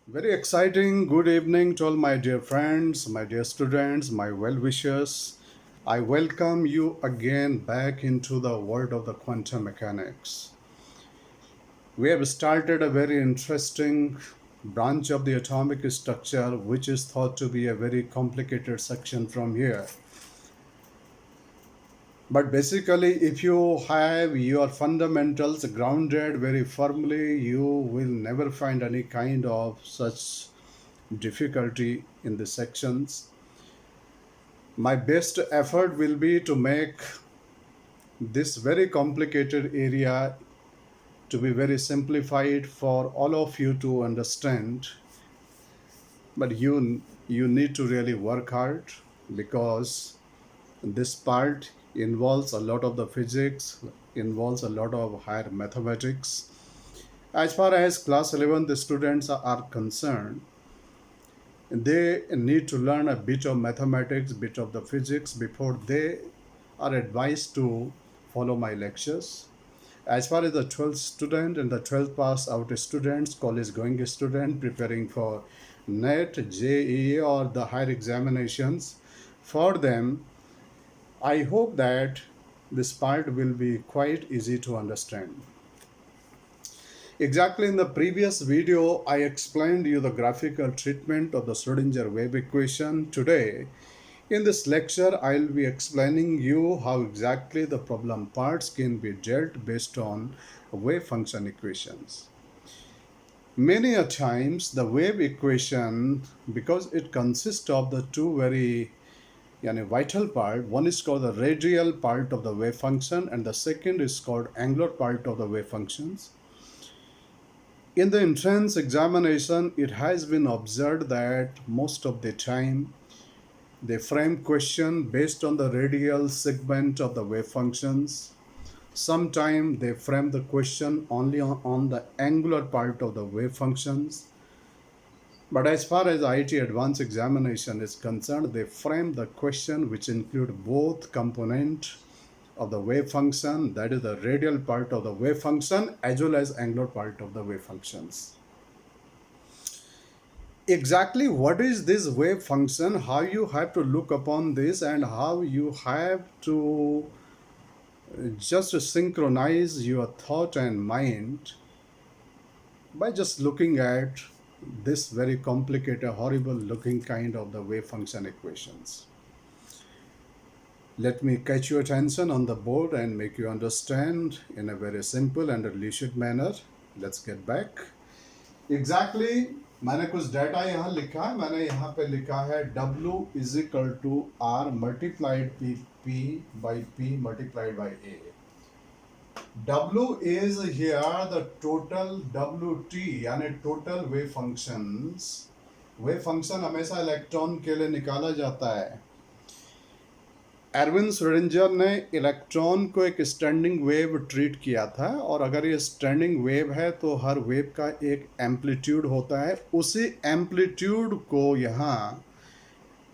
Very exciting. Good evening to all my dear friends, my dear students, my well wishers. I welcome you again back into the world of the quantum mechanics. We have started a very interesting branch of the atomic structure, which is thought to be a very complicated section from here. But basically, if you have your fundamentals grounded very firmly, you will never find any kind of such difficulty in the sections. My best effort will be to make this very complicated area to be very simplified for all of you to understand. But you need to really work hard because this part involves a lot of the physics, involves a lot of higher mathematics. As far as class 11 the students are concerned, they need to learn a bit of mathematics, bit of the physics before they are advised to follow my lectures. As far as the 12th student and the 12th pass out students, college going student preparing for NET, JEE or the higher examinations, for them, I hope that this part will be quite easy to understand. Exactly in the previous video, I explained you the graphical treatment of the Schrodinger wave equation. Today, in this lecture, I'll be explaining you how exactly the problem parts can be dealt based on wave function equations. Many a times, the wave equation, because it consists of the two very vital part, one is called the radial part of the wave function and the second is called angular part of the wave functions. In the entrance examination, it has been observed that most of the time they frame question based on the radial segment of the wave functions. Sometimes they frame the question only on the angular part of the wave functions. But as far as IIT advanced examination is concerned, they frame the question which include both component of the wave function, that is the radial part of the wave function, as well as angular part of the wave functions. Exactly what is this wave function, how you have to look upon this, and how you have to just synchronize your thought and mind by just looking at this very complicated, horrible looking kind of the wave function equations. Let me catch your attention on the board and make you understand in a very simple and a leisured manner. Let's get back. Exactly मैंने कुछ data यहाँ लिखा है. मैंने यहाँ पे लिखा है W is equal to R multiplied P by P multiplied by A. W is here the total WT यानी total wave functions. Wave function हमेशा इलेक्ट्रॉन के लिए निकाला जाता है. एरविन श्रोडिंगर ने इलेक्ट्रॉन को एक स्टैंडिंग वेव ट्रीट किया था, और अगर ये स्टैंडिंग वेव है तो हर वेव का एक एम्पलीट्यूड होता है. उसी एम्पलीट्यूड को यहाँ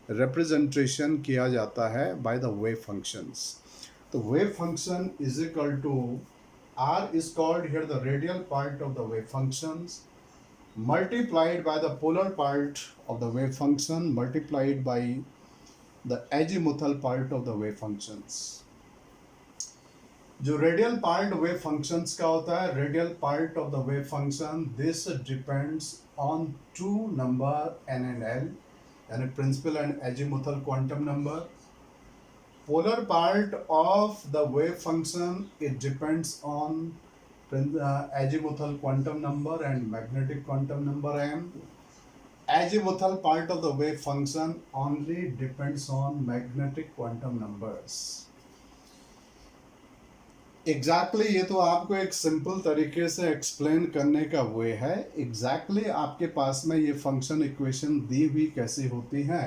रिप्रेजेंटेशन किया जाता है बाय द वेव फंक्शंस. तो wave function is equal to R is called here the radial part of the wave functions multiplied by the polar part of the wave function multiplied by the azimuthal part of the wave functions. जो radial part wave functions का होता है, radial part of the wave function, this depends on two number n and l, यानी principal and azimuthal quantum number. Polar part of the wave function, it depends on azimuthal quantum number and magnetic quantum number m. Azimuthal part of the wave function only depends on magnetic quantum numbers. Exactly ये तो आपको एक simple तरीके से explain करने का वे है. Exactly आपके पास में ये फंक्शन इक्वेशन दी हुई कैसी होती है.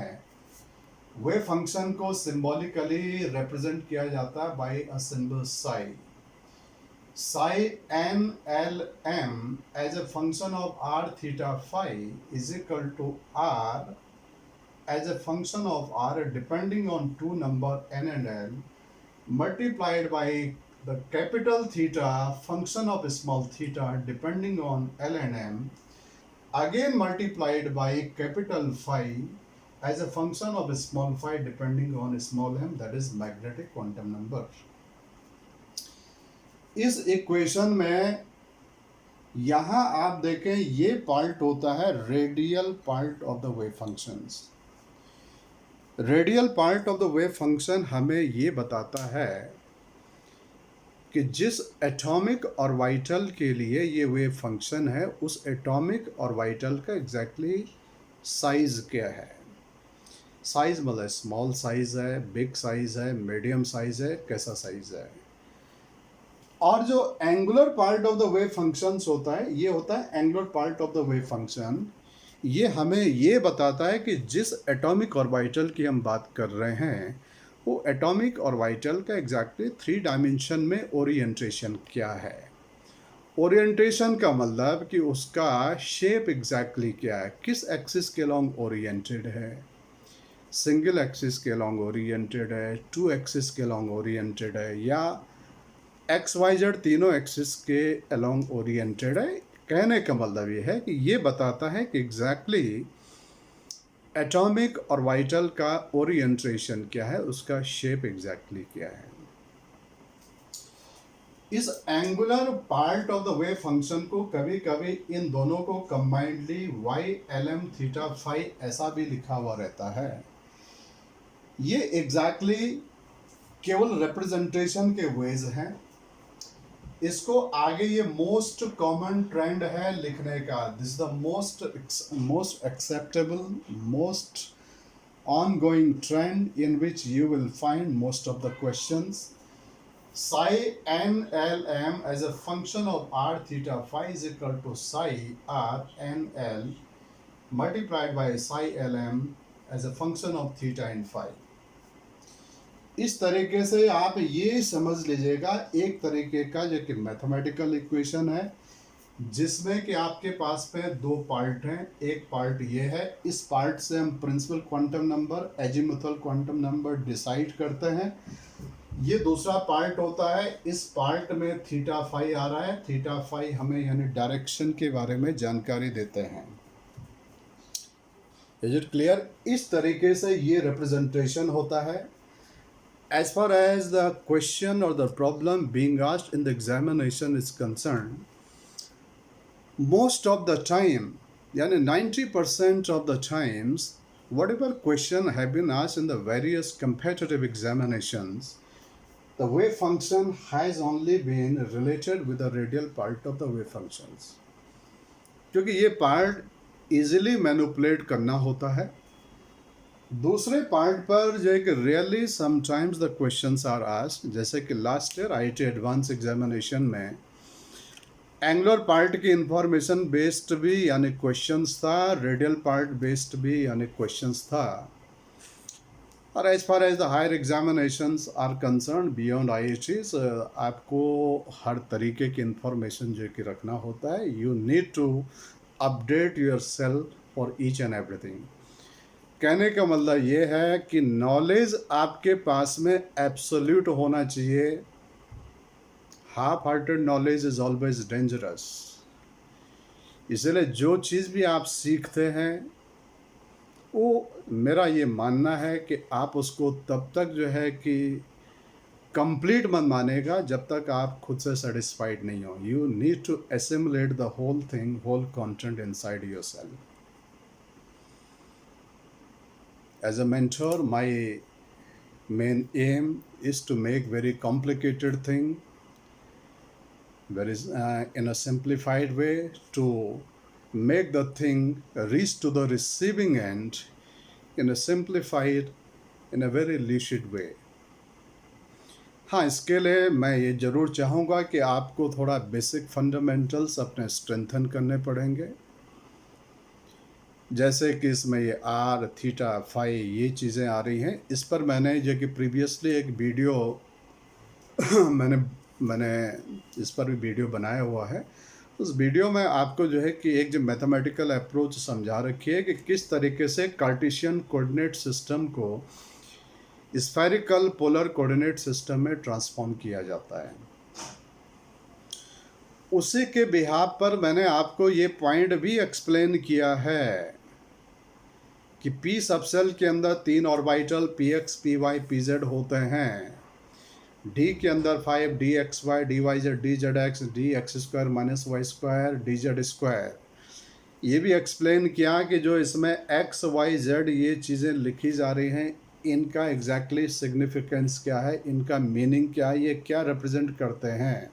वे फंक्शन को सिंबॉलिकली रिप्रेजेंट किया जाता है by a symbol psi. Psi n l m as a function of r theta phi is equal to r as a function of r depending on two number n and l multiplied by the capital theta function of small theta depending on l and m. again multiplied by capital phi as a function of small phi depending on small m, that is magnetic quantum number. इस equation में यहां आप देखें ये part होता है radial part of the wave functions. Radial part of the wave function हमें ये बताता है कि जिस एटॉमिक ऑर्बिटल के लिए ये वेव फंक्शन है उस एटॉमिक ऑर्बिटल का एग्जैक्टली साइज क्या है. साइज मतलब स्मॉल साइज है, बिग साइज है, मीडियम साइज है, कैसा साइज है. और जो angular part of the wave functions होता है, ये होता है angular part of the wave function. ये हमें ये बताता है कि जिस एटॉमिक ऑर्बिटल की हम बात कर रहे हैं वो एटॉमिक ऑर्बिटल का एग्जैक्टली 3 डायमेंशन में ओरिएंटेशन क्या है. ओरिएंटेशन का मतलब कि उसका शेप एग्जैक्टली क्या है, किस एक्सिस के अलॉन्ग ओरिएंटेड है. सिंगल एक्सिस के अलॉन्ग ओरिएंटेड है, 2 एक्सिस के अलॉन्ग ओरिएंटेड है, या XYZ तीनों एक्सिस के अलॉन्ग ओरिएंटेड है. कहने का मतलब ये है कि ये बताता है कि एग्जैक्टली एटॉमिक ऑर्बिटल का ओरिएंटेशन क्या है, उसका शेप एग्जैक्टली क्या है. इस angular part of the wave function को कभी कभी इन दोनों को कंबाइंडली YLM थीटा फाई ऐसा भी लिखा हुआ रहता है. ये एग्जैक्टली केवल रिप्रेजेंटेशन के वेज हैं. इसको आगे ये मोस्ट कॉमन ट्रेंड है लिखने का. This is the most acceptable, most ongoing trend in which you will find most of the questions. Psi NLM as a function of r theta phi is equal to psi r NL multiplied by psi LM as a function of theta and phi. इस तरीके से आप ये समझ लीजिएगा एक तरीके का जो कि मैथमेटिकल इक्वेशन है जिसमें कि आपके पास में 2 पार्ट हैं. एक पार्ट ये है, इस पार्ट से हम principal quantum number, azimuthal quantum number decide करते हैं. ये दूसरा पार्ट होता है, इस पार्ट में थीटा फाई आ रहा है. थीटा फाई हमें यानी डायरेक्शन के बारे में जानकारी देते हैं. Is it clear? इस तरीके से ये रिप्रेजेंटेशन होता है. As far as the question or the problem being asked in the examination is concerned, most of the time, yani 90% of the times, whatever question have been asked in the various competitive examinations, the wave function has only been related with the radial part of the wave functions. क्योंकि ये part easily manipulate करना होता है. दूसरे part पर जो है कि really sometimes the questions are asked, जैसे कि last year IIT advance examination में एंगुलर पार्ट की इंफॉर्मेशन बेस्ड भी यानी क्वेश्चंस था, रेडियल पार्ट बेस्ड भी यानी क्वेश्चंस था. और as far as the higher examinations are concern beyond IITs, आपको हर तरीके की इंफॉर्मेशन जो कि रखना होता है. You need to update yourself for each and everything. कहने का मतलब ये है कि नॉलेज आपके पास में एब्सोल्यूट होना चाहिए. Half hearted knowledge is always dangerous. इसलिए जो चीज़ भी आप सीखते हैं वो मेरा ये मानना है कि आप उसको तब तक जो है कि कंप्लीट मत मानेगा जब तक आप खुद से सेटिस्फाइड नहीं हो. You need to assimilate the whole thing, whole content inside yourself. As a mentor, my main aim is to make very complicated thing in a simplified way, to make the thing reach to the receiving end in a simplified, in a very lucid way. हाँ, इसके लिए मैं ये ज़रूर चाहूँगा कि आपको थोड़ा बेसिक फंडामेंटल्स अपने स्ट्रेंथन करने पड़ेंगे. जैसे कि इसमें ये आर, थीटा, फाई ये चीज़ें आ रही हैं. इस पर मैंने जो कि प्रीवियसली एक वीडियो मैंने इस पर भी वीडियो बनाया हुआ है. उस वीडियो में आपको जो है कि एक जो मैथमेटिकल अप्रोच समझा रखी है कि किस तरीके से कार्टेशियन कोऑर्डिनेट सिस्टम को स्फेरिकल पोलर कोऑर्डिनेट सिस्टम में ट्रांसफॉर्म किया जाता है. उसी के बिहाफ पर मैंने आपको ये पॉइंट भी एक्सप्लेन किया है कि पी सबसेल के अंदर 3 orbital P X P Y P Z होते हैं, डी के अंदर 5 D X Y D Y Z D Z X D x square minus Y square D Z square. ये भी एक्सप्लेन किया कि जो इसमें एक्स वाई जेड ये चीज़ें लिखी जा रही हैं, इनका एग्जैक्टली सिग्निफिकेंस क्या है, इनका मीनिंग क्या है, ये क्या रिप्रेजेंट करते हैं।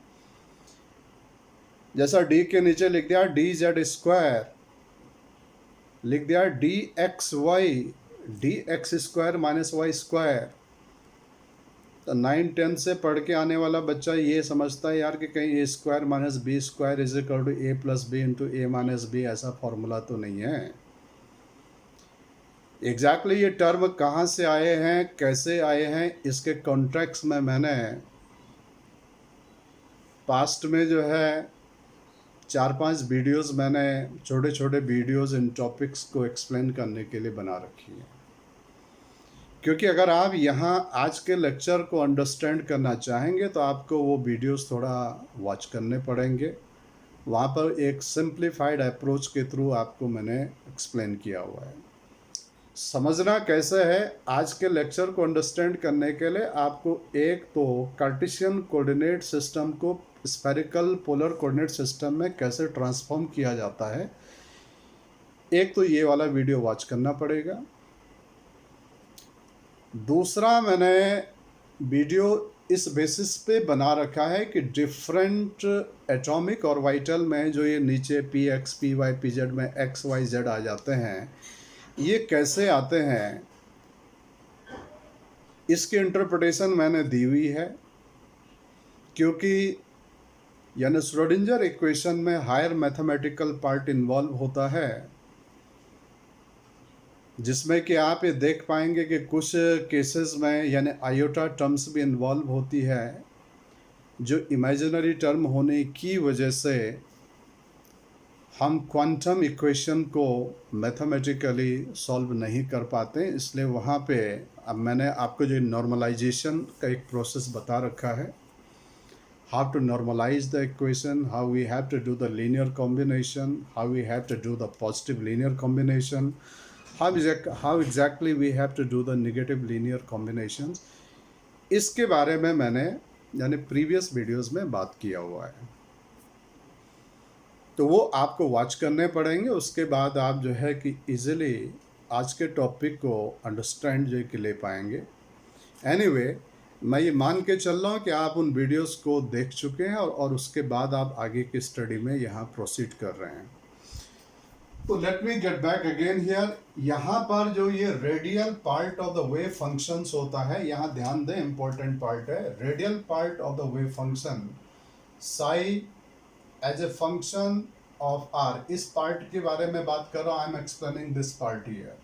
जैसा डी के नीचे लिख दिया डी जेड स्क्वायर, लिख दिया D x square minus Y square. तो 9-10 से पढ़ के आने वाला बच्चा ये समझता है यार कि कहीं A square minus B square is equal to A plus B into A minus B, ऐसा फॉर्मूला तो नहीं है। एग्जैक्टली ये टर्म कहाँ से आए हैं, कैसे आए हैं, इसके कॉन्टेक्स्ट में मैंने पास्ट में जो है 4-5 वीडियोस मैंने छोटे छोटे वीडियोस इन टॉपिक्स को एक्सप्लेन करने के लिए बना रखी है, क्योंकि अगर आप यहाँ आज के लेक्चर को अंडरस्टैंड करना चाहेंगे तो आपको वो वीडियोस थोड़ा वॉच करने पड़ेंगे। वहाँ पर एक सिंप्लीफाइड अप्रोच के थ्रू आपको मैंने एक्सप्लेन किया हुआ है। समझना कैसे है, आज के लेक्चर को अंडरस्टैंड करने के लिए आपको एक तो कार्टेशियन कोऑर्डिनेट सिस्टम को स्फेरिकल पोलर कोऑर्डिनेट सिस्टम में कैसे ट्रांसफॉर्म किया जाता है, एक तो ये वाला वीडियो वॉच करना पड़ेगा। दूसरा मैंने वीडियो इस बेसिस पे बना रखा है कि डिफरेंट एटॉमिक ऑर्बिटल में जो ये नीचे P X P Y P Z में एक्स वाई जेड आ जाते हैं, ये कैसे आते हैं, इसकी इंटरप्रिटेशन मैंने दी हुई है। क्योंकि यानी श्रोडिंजर इक्वेशन में हायर मैथमेटिकल पार्ट इन्वॉल्व होता है, जिसमें कि आप ये देख पाएंगे कि कुछ केसेस में यानी आयोटा टर्म्स भी इन्वॉल्व होती है, जो इमेजिनरी टर्म होने की वजह से हम क्वांटम इक्वेशन को मैथमेटिकली सॉल्व नहीं कर पाते। इसलिए वहाँ पे अब मैंने आपको जो नॉर्मलाइजेशन का एक प्रोसेस बता रखा है, how to normalize the equation, how we have to do the linear combination, how we have to do the positive linear combination, how exactly we have to do the negative linear combinations। इसके बारे में मैंने यानी previous videos में बात किया हुआ है, तो वो आपको वॉच करने पड़ेंगे। उसके बाद आप जो है कि इजीली आज के टॉपिक को अंडरस्टैंड जो कि ले पाएंगे। एनीवे, मैं ये मान के चल रहा हूँ कि आप उन वीडियोस को देख चुके हैं और उसके बाद आप आगे की स्टडी में यहाँ प्रोसीड कर रहे हैं। तो let me get back again here. यहाँ पर जो ये radial part of the wave functions होता है, यहाँ ध्यान दें, इंपॉर्टेंट पार्ट है। Radial part of the wave function psi as a function of R, इस पार्ट के बारे में बात कर रहा हूँ। I am explaining this part here.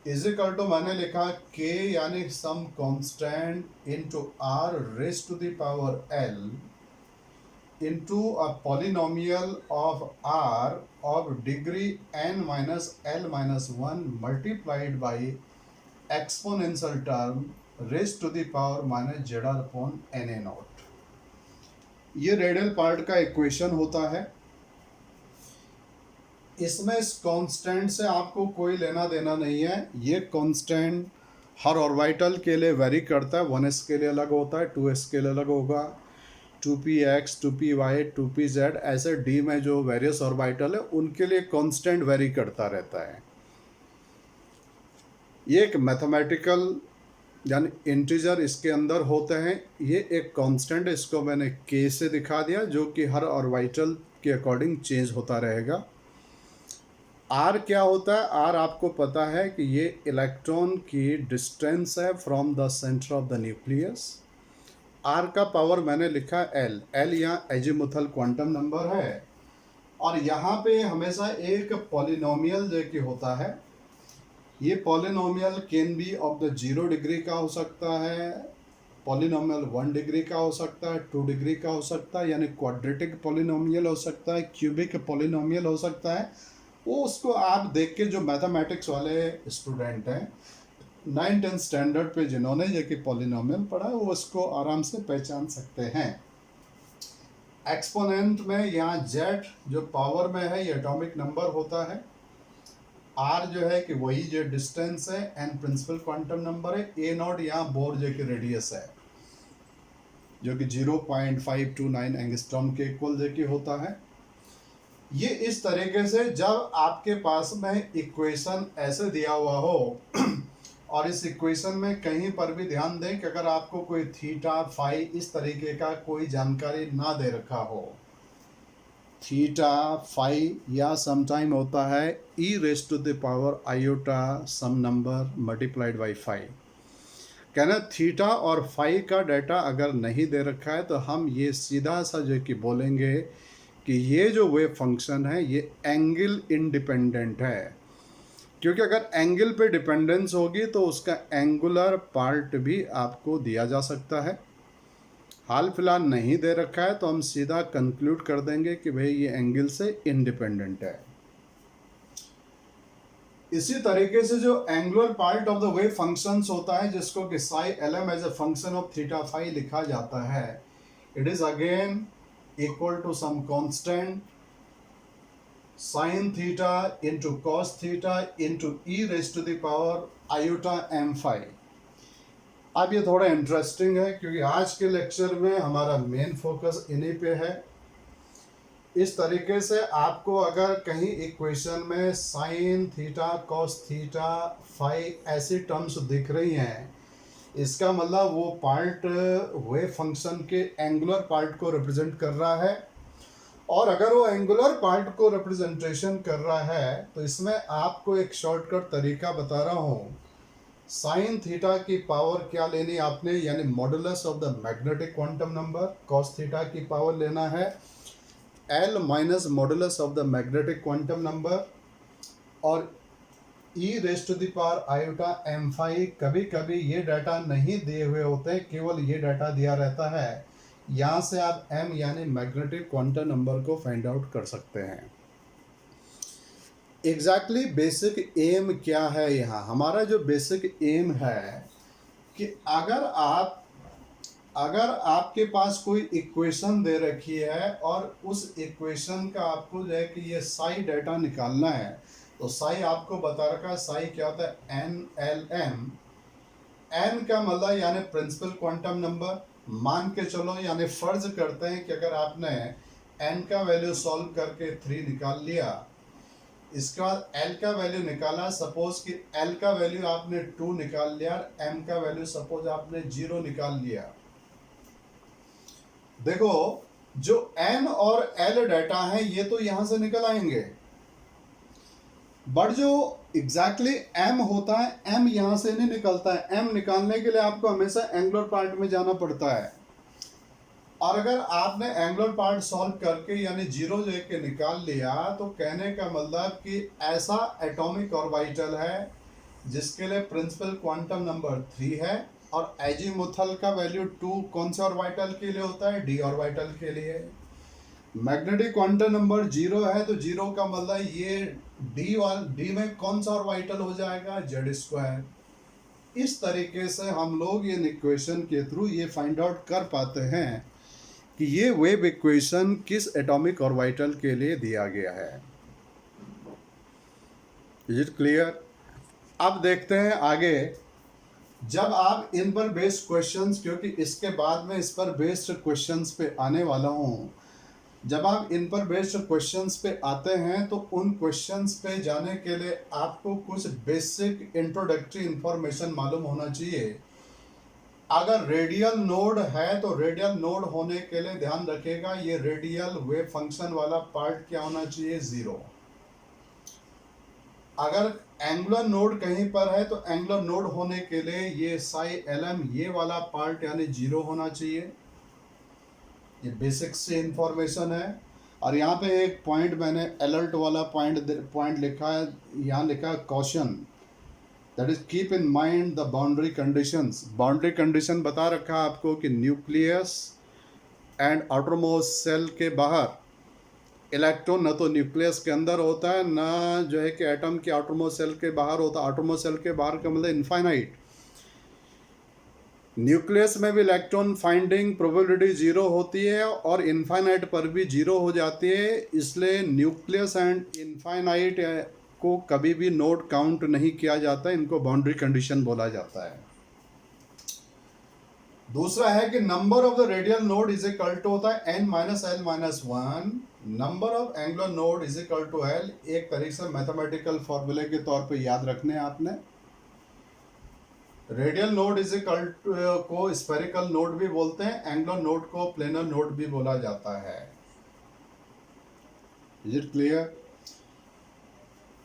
Is equal to मैंने लिखा k यानी some constant into r raise to the power l into a polynomial of r of degree n minus l minus 1 multiplied by exponential term raise to the power minus Z are upon N A not. ये radial part का equation होता है। इसमें इस constant से आपको कोई लेना देना नहीं है। ये कांस्टेंट हर ऑर्बिटल के लिए वेरी करता है। 1s के लिए अलग होता है, 2s के लिए अलग होगा, 2px 2py 2pz, ऐसे d में जो वेरियस ऑर्बिटल है उनके लिए कांस्टेंट वेरी करता रहता है। ये एक मैथमेटिकल यानी इंटीजर इसके अंदर होते हैं। ये एक कांस्टेंट, इसको मैंने k से दिखा दिया, जो कि हर ऑर्बिटल के अकॉर्डिंग चेंज होता रहेगा। r क्या होता है? r आपको पता है कि ये इलेक्ट्रॉन की डिस्टेंस है from the centre of the nucleus. r का पावर मैंने लिखा l, l यहाँ एजीमुथल क्वांटम नंबर है, और यहाँ पे हमेशा एक पॉलिनोमियल जो कि होता है। ये polynomial can be of the 0 degree का हो सकता है, पॉलिनोमियल 1 डिग्री का हो सकता है, 2 डिग्री का हो सकता है, यानी क्वाड्रेटिक पॉलिनोमियल हो सकता है, क्यूबिक पॉलिनोमियल हो सकता है। वो उसको आप देख के, जो मैथमेटिक्स वाले स्टूडेंट हैं 9-10 स्टैंडर्ड पे जिन्होंने जो कि पॉलिनोमियल पढ़ा है, वो उसको आराम से पहचान सकते हैं। एक्सपोनेंट में यहाँ जेड जो पावर में है ये एटॉमिक नंबर होता है, आर जो है कि वही जो डिस्टेंस है, एन प्रिंसिपल क्वांटम नंबर है, ए नॉट यहाँ बोर जो कि रेडियस है जो कि 0.529 एंगस्ट्रॉम के इक्वल जो कि होता है। ये इस तरीके से जब आपके पास में इक्वेशन ऐसे दिया हुआ हो और इस इक्वेशन में कहीं पर भी ध्यान दें कि अगर आपको कोई थीटा फाई इस तरीके का कोई जानकारी ना दे रखा हो, थीटा फाई या समटाइम होता है e raise to the power iota some number multiplied by phi, कहना थीटा और फाई का डाटा अगर नहीं दे रखा है तो हम ये सीधा सा जो कि बोलेंगे कि ये जो वेव फंक्शन है ये एंगल इंडिपेंडेंट है, क्योंकि अगर एंगल पे डिपेंडेंस होगी तो उसका एंगुलर पार्ट भी आपको दिया जा सकता है। हाल फिलहाल नहीं दे रखा है तो हम सीधा कंक्लूड कर देंगे कि भाई ये एंगल से इंडिपेंडेंट है। इसी तरीके से जो angular part of the wave functions होता है जिसको कि psi LM as a function of theta phi लिखा जाता है, it is again equal to some constant sin theta into cos theta into e raised to the power iota m phi। अब ये थोड़ा इंटरेस्टिंग है क्योंकि आज के लेक्चर में हमारा मेन फोकस इन्हीं पे है। इस तरीके से आपको अगर कहीं इक्वेशन में sine theta cos theta phi ऐसी टर्म्स दिख रही हैं, इसका मतलब वो पार्ट वेव फंक्शन के एंगुलर पार्ट को रिप्रेजेंट कर रहा है, और अगर वो एंगुलर पार्ट को रिप्रेजेंटेशन कर रहा है तो इसमें आपको एक शॉर्टकट तरीका बता रहा हूँ। साइन थीटा की पावर क्या लेनी आपने, यानी modulus of the magnetic quantum number, cos theta की पावर लेना है L minus modulus of the magnetic quantum number, और E raise to the power iota M phi. कभी कभी ये डाटा नहीं दिए हुए होते, केवल ये डाटा दिया रहता है, यहाँ से आप m यानी मैग्नेटिक क्वांटम नंबर को फाइंड आउट कर सकते हैं। एग्जैक्टली बेसिक एम क्या है, यहाँ हमारा जो बेसिक एम है कि अगर आपके पास कोई इक्वेशन दे रखी है और उस इक्वेशन का आपको जो है कि ये साई डाटा निकालना है, तो साई आपको बता रखा है, साई क्या होता है एन एल एम, एन का मतलब यानी प्रिंसिपल क्वांटम नंबर। मान के चलो यानी फर्ज करते हैं कि अगर आपने n का वैल्यू सॉल्व करके 3 निकाल लिया, इसके बाद l का वैल्यू निकाला, सपोज कि l का वैल्यू आपने 2 निकाल लिया, m का वैल्यू सपोज आपने 0 निकाल लिया। देखो जो n और l डाटा है ये तो यहां से निकल आएंगे, बट जो एग्जैक्टली m होता है, m यहां से नहीं निकलता है। m निकालने के लिए आपको हमेशा एंगुलर पार्ट में जाना पड़ता है, और अगर आपने एंगुलर पार्ट सॉल्व करके यानी 0 लेके निकाल लिया तो कहने का मतलब कि ऐसा एटॉमिक ऑर्बिटल है जिसके लिए प्रिंसिपल क्वांटम नंबर 3 है, और एजीमुथल का वैल्यू 2 कौन से ऑर्बिटल के लिए होता है, d ऑर्बिटल के लिए। मैग्नेटिक क्वांटम नंबर 0 है तो 0 का मतलब ये डी में कौन सा ऑर्बिटल हो जाएगा, जेड स्क्वायर। इस तरीके से हम लोग ये इक्वेशन के थ्रू ये फाइंड आउट कर पाते हैं कि ये वेव इक्वेशन किस एटॉमिक ऑर्बिटल के लिए दिया गया है। Is it clear? अब देखते हैं आगे, जब आप इन पर बेस्ड क्वेश्चंस, क्योंकि इसके बाद में इस पर बेस्ड क्वेश्चंस पे आने वाला हूँ, जब आप इन पर बेस्ड क्वेश्चंस पे आते हैं तो उन क्वेश्चंस पे जाने के लिए आपको कुछ बेसिक इंट्रोडक्टरी इंफॉर्मेशन मालूम होना चाहिए। अगर रेडियल नोड है तो रेडियल नोड होने के लिए ध्यान रखिएगा ये रेडियल वेव फंक्शन वाला पार्ट क्या होना चाहिए, 0। अगर एंगुलर नोड कहीं पर है तो एंगुलर नोड होने के लिए ये साई एलएम ये वाला पार्ट यानी 0 होना चाहिए। ये बेसिक से इंफॉर्मेशन है। और यहाँ पे एक पॉइंट मैंने अलर्ट वाला पॉइंट लिखा है, यहाँ लिखा है caution, that is keep in mind the boundary conditions. Boundary condition बता रखा है आपको कि न्यूक्लियस एंड आउटरमोस्ट सेल के बाहर इलेक्ट्रॉन न तो न्यूक्लियस के अंदर होता है ना जो है कि एटम के आउटरमोस्ट सेल के बाहर होता है। आउटरमोस्ट सेल के बाहर का मतलब इनफाइनाइट। न्यूक्लियस में भी इलेक्ट्रॉन फाइंडिंग प्रोबेबिलिटी जीरो होती है और इनफाइनाइट पर भी जीरो हो जाती है, इसलिए न्यूक्लियस एंड इनफाइनाइट को कभी भी नोड काउंट नहीं किया जाता, इनको बाउंड्री कंडीशन बोला जाता है। दूसरा है कि number of the radial node is equal to होता है n minus L minus one, number of angular node is equal to L. एक तरीके से मैथमेटिकल फॉर्मूले के तौर पे याद रखने आपने। Radial node is equal to को स्फेरिकल नोड भी बोलते हैं, एंगुलर नोड को प्लेनर नोड भी बोला जाता है। Is it clear?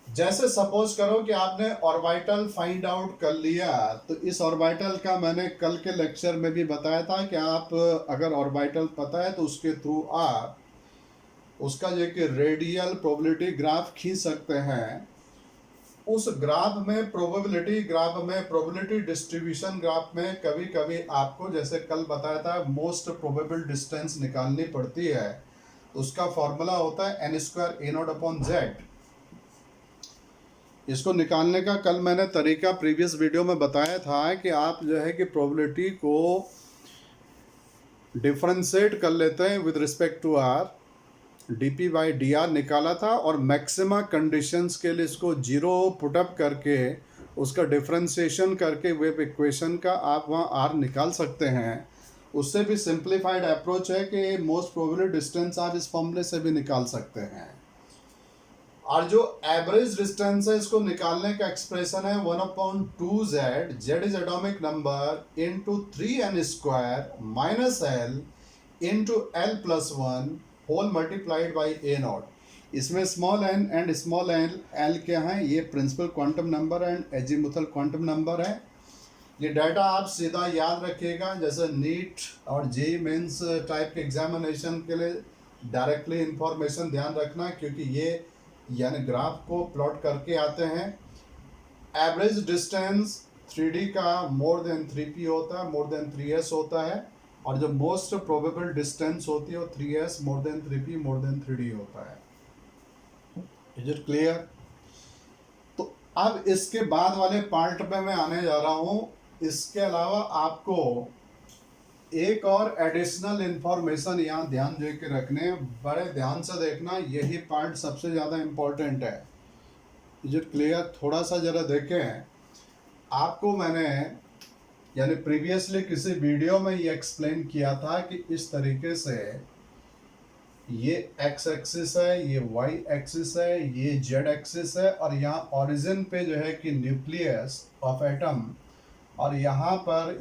जैसे सपोज करो कि आपने ऑर्बिटल फाइंड आउट कर लिया, तो इस ऑर्बिटल का मैंने कल के लेक्चर में भी बताया था कि आप अगर ऑर्बिटल पता है तो उसके थ्रू आप उसका जो कि रेडियल प्रोबेबिलिटी ग्राफ खींच सकते हैं। उस ग्राफ में प्रोबेबिलिटी डिस्ट्रीब्यूशन ग्राफ में कभी कभी आपको, जैसे कल बताया था, मोस्ट प्रोबेबल डिस्टेंस निकालनी पड़ती है। उसका फॉर्मूला होता है n square A not upon Z. इसको निकालने का कल मैंने तरीका प्रीवियस वीडियो में बताया था कि आप जो है कि प्रोबेबिलिटी को डिफरेंशिएट कर लेते हैं with respect to r, dp by d r निकाला था, और मैक्सिमा कंडीशंस के लिए इसको जीरो पुटअप करके उसका डिफरेंशिएशन करके वेव इक्वेशन का आप वहाँ आर निकाल सकते हैं। उससे भी सिंप्लीफाइड अप्रोच है कि मोस्ट प्रोबेबल डिस्टेंस आप इस फॉर्मूले से भी निकाल सकते हैं। और जो एवरेज डिस्टेंस है इसको निकालने का एक्सप्रेशन है 1/2z, z is atomic number, into 3n square minus L into L plus one whole multiplied by A naught. इसमें small N and small L क्या है? ये principal quantum number and azimuthal quantum number है। ये data आप सीधा याद रखिएगा, जैसे नीट और जेईई मेंस टाइप के एग्जामिनेशन के लिए डायरेक्टली इंफॉर्मेशन ध्यान रखना, क्योंकि ये यानी ग्राफ को प्लॉट करके आते हैं। एवरेज डिस्टेंस 3D का मोर देन 3p होता है, मोर देन 3s होता है, और जो मोस्ट प्रोबेबल डिस्टेंस होती है वो 3s more than 3p more than 3d होता है। Is it clear? तो अब इसके बाद वाले पार्ट पे मैं आने जा रहा हूँ। इसके अलावा आपको एक और एडिशनल इंफॉर्मेशन यहाँ ध्यान दे के रखने, बड़े ध्यान से देखना, यही पार्ट सबसे ज़्यादा इम्पोर्टेंट है। Is it clear? थोड़ा सा ज़रा देखें। आपको मैंने यानी प्रीवियसली किसी वीडियो में ये एक्सप्लेन किया था कि इस तरीके से ये x एक्सिस है, ये y एक्सिस है, ये z एक्सिस है, और यहाँ ओरिजिन पे जो है कि न्यूक्लियस ऑफ एटम, और यहाँ पर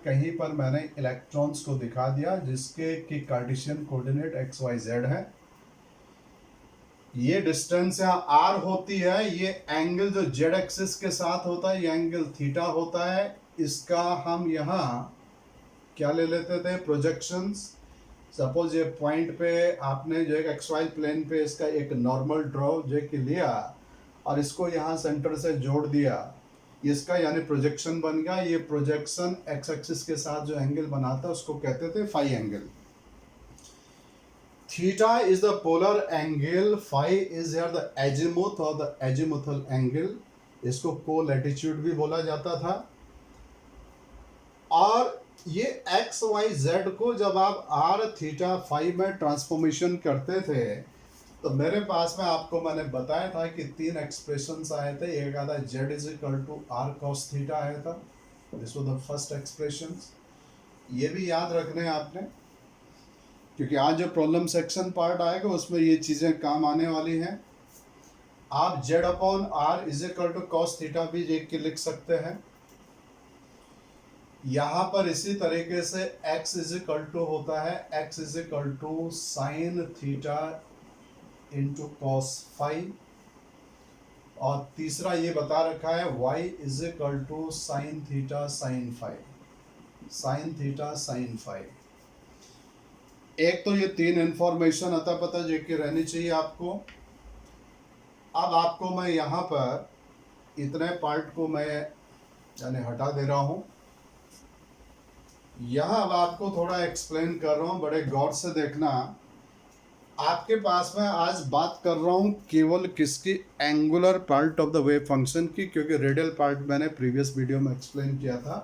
कहीं पर मैंने इलेक्ट्रॉन्स को दिखा दिया जिसके कि Cartesian coordinate x Y z है। ये डिस्टेंस यहाँ r होती है, ये एंगल जो z एक्सिस के साथ होता है ये एंगल थीटा होता है। इसका हम यहाँ क्या ले लेते थे? प्रोजेक्शंस। सपोज ये पॉइंट पे आपने जो है एक्स वाई प्लेन पे इसका एक नॉर्मल ड्रॉ जो कि लिया और इसको यहाँ सेंटर से जोड़ दिया, इसका यानी प्रोजेक्शन बन गया। ये प्रोजेक्शन एक्स एक्सिस के साथ जो एंगल बनाता है उसको कहते थे phi angle. Theta is the polar angle, phi is here the azimuth और द एजीमुथल एंगल। इसको को लैटिट्यूड भी बोला जाता था। और ये एक्स वाई जेड को जब आप आर थीटा फाई में ट्रांसफॉर्मेशन करते थे तो मेरे पास में आपको मैंने बताया था कि तीन एक्सप्रेशंस आए थे। एक आता है z is equal to r cos theta आया था, this was the first expression. ये भी याद रखने हैं आपने, क्योंकि आज जो प्रॉब्लम सेक्शन पार्ट आएगा उसमें ये चीज़ें काम आने वाली हैं। आप z upon r is equal to cos theta भी देख के लिख सकते हैं। यहाँ पर इसी तरीके से x इज इक्वल टू होता है x is equal to sine theta into cos phi, और तीसरा ये बता रखा है y is equal to sine theta sine phi, sine theta sine phi. एक तो ये तीन इंफॉर्मेशन अता पता जो कि रहनी चाहिए आपको। अब आपको मैं यहाँ पर इतने पार्ट को मैं यानी हटा दे रहा हूँ। यहाँ अब आपको थोड़ा एक्सप्लेन कर रहा हूँ, बड़े गौर से देखना। आपके पास में आज बात कर रहा हूँ केवल किसकी? Angular part of the wave function की, क्योंकि रेडियल पार्ट मैंने प्रीवियस वीडियो में एक्सप्लेन किया था।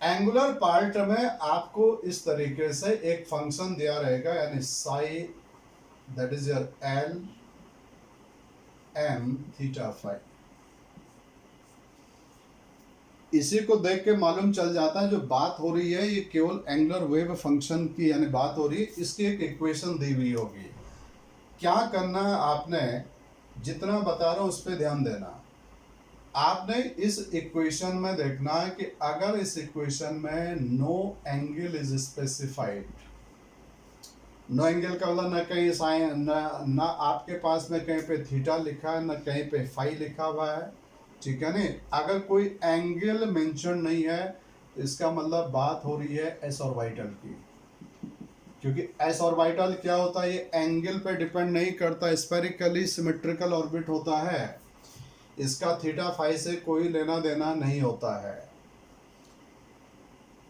एंगुलर पार्ट में आपको इस तरीके से एक फंक्शन दिया रहेगा, यानी psi, that is your l m theta phi. इसी को देख के मालूम चल जाता है जो बात हो रही है ये केवल एंगुलर वेव फंक्शन की यानी बात हो रही है, इसकी एक इक्वेशन दी हुई होगी। क्या करना है आपने, जितना बता रहा हूं उस पर ध्यान देना। आपने इस इक्वेशन में देखना है कि अगर इस इक्वेशन में no angle is specified, no angle का मतलब न कहीं साइन ना आपके पास में कहीं पे थीटा लिखा है, न कहीं पे फाई लिखा हुआ है, ठीक है। नहीं, अगर कोई एंगल मेंशन नहीं है तो इसका मतलब बात हो रही है एस ऑर्बिटल की, क्योंकि एस ऑर्बिटल क्या होता है, ये एंगल पे डिपेंड नहीं करता, स्फेरिकली सिमेट्रिकल ऑर्बिट होता है, इसका थीटा फाई से कोई लेना देना नहीं होता है।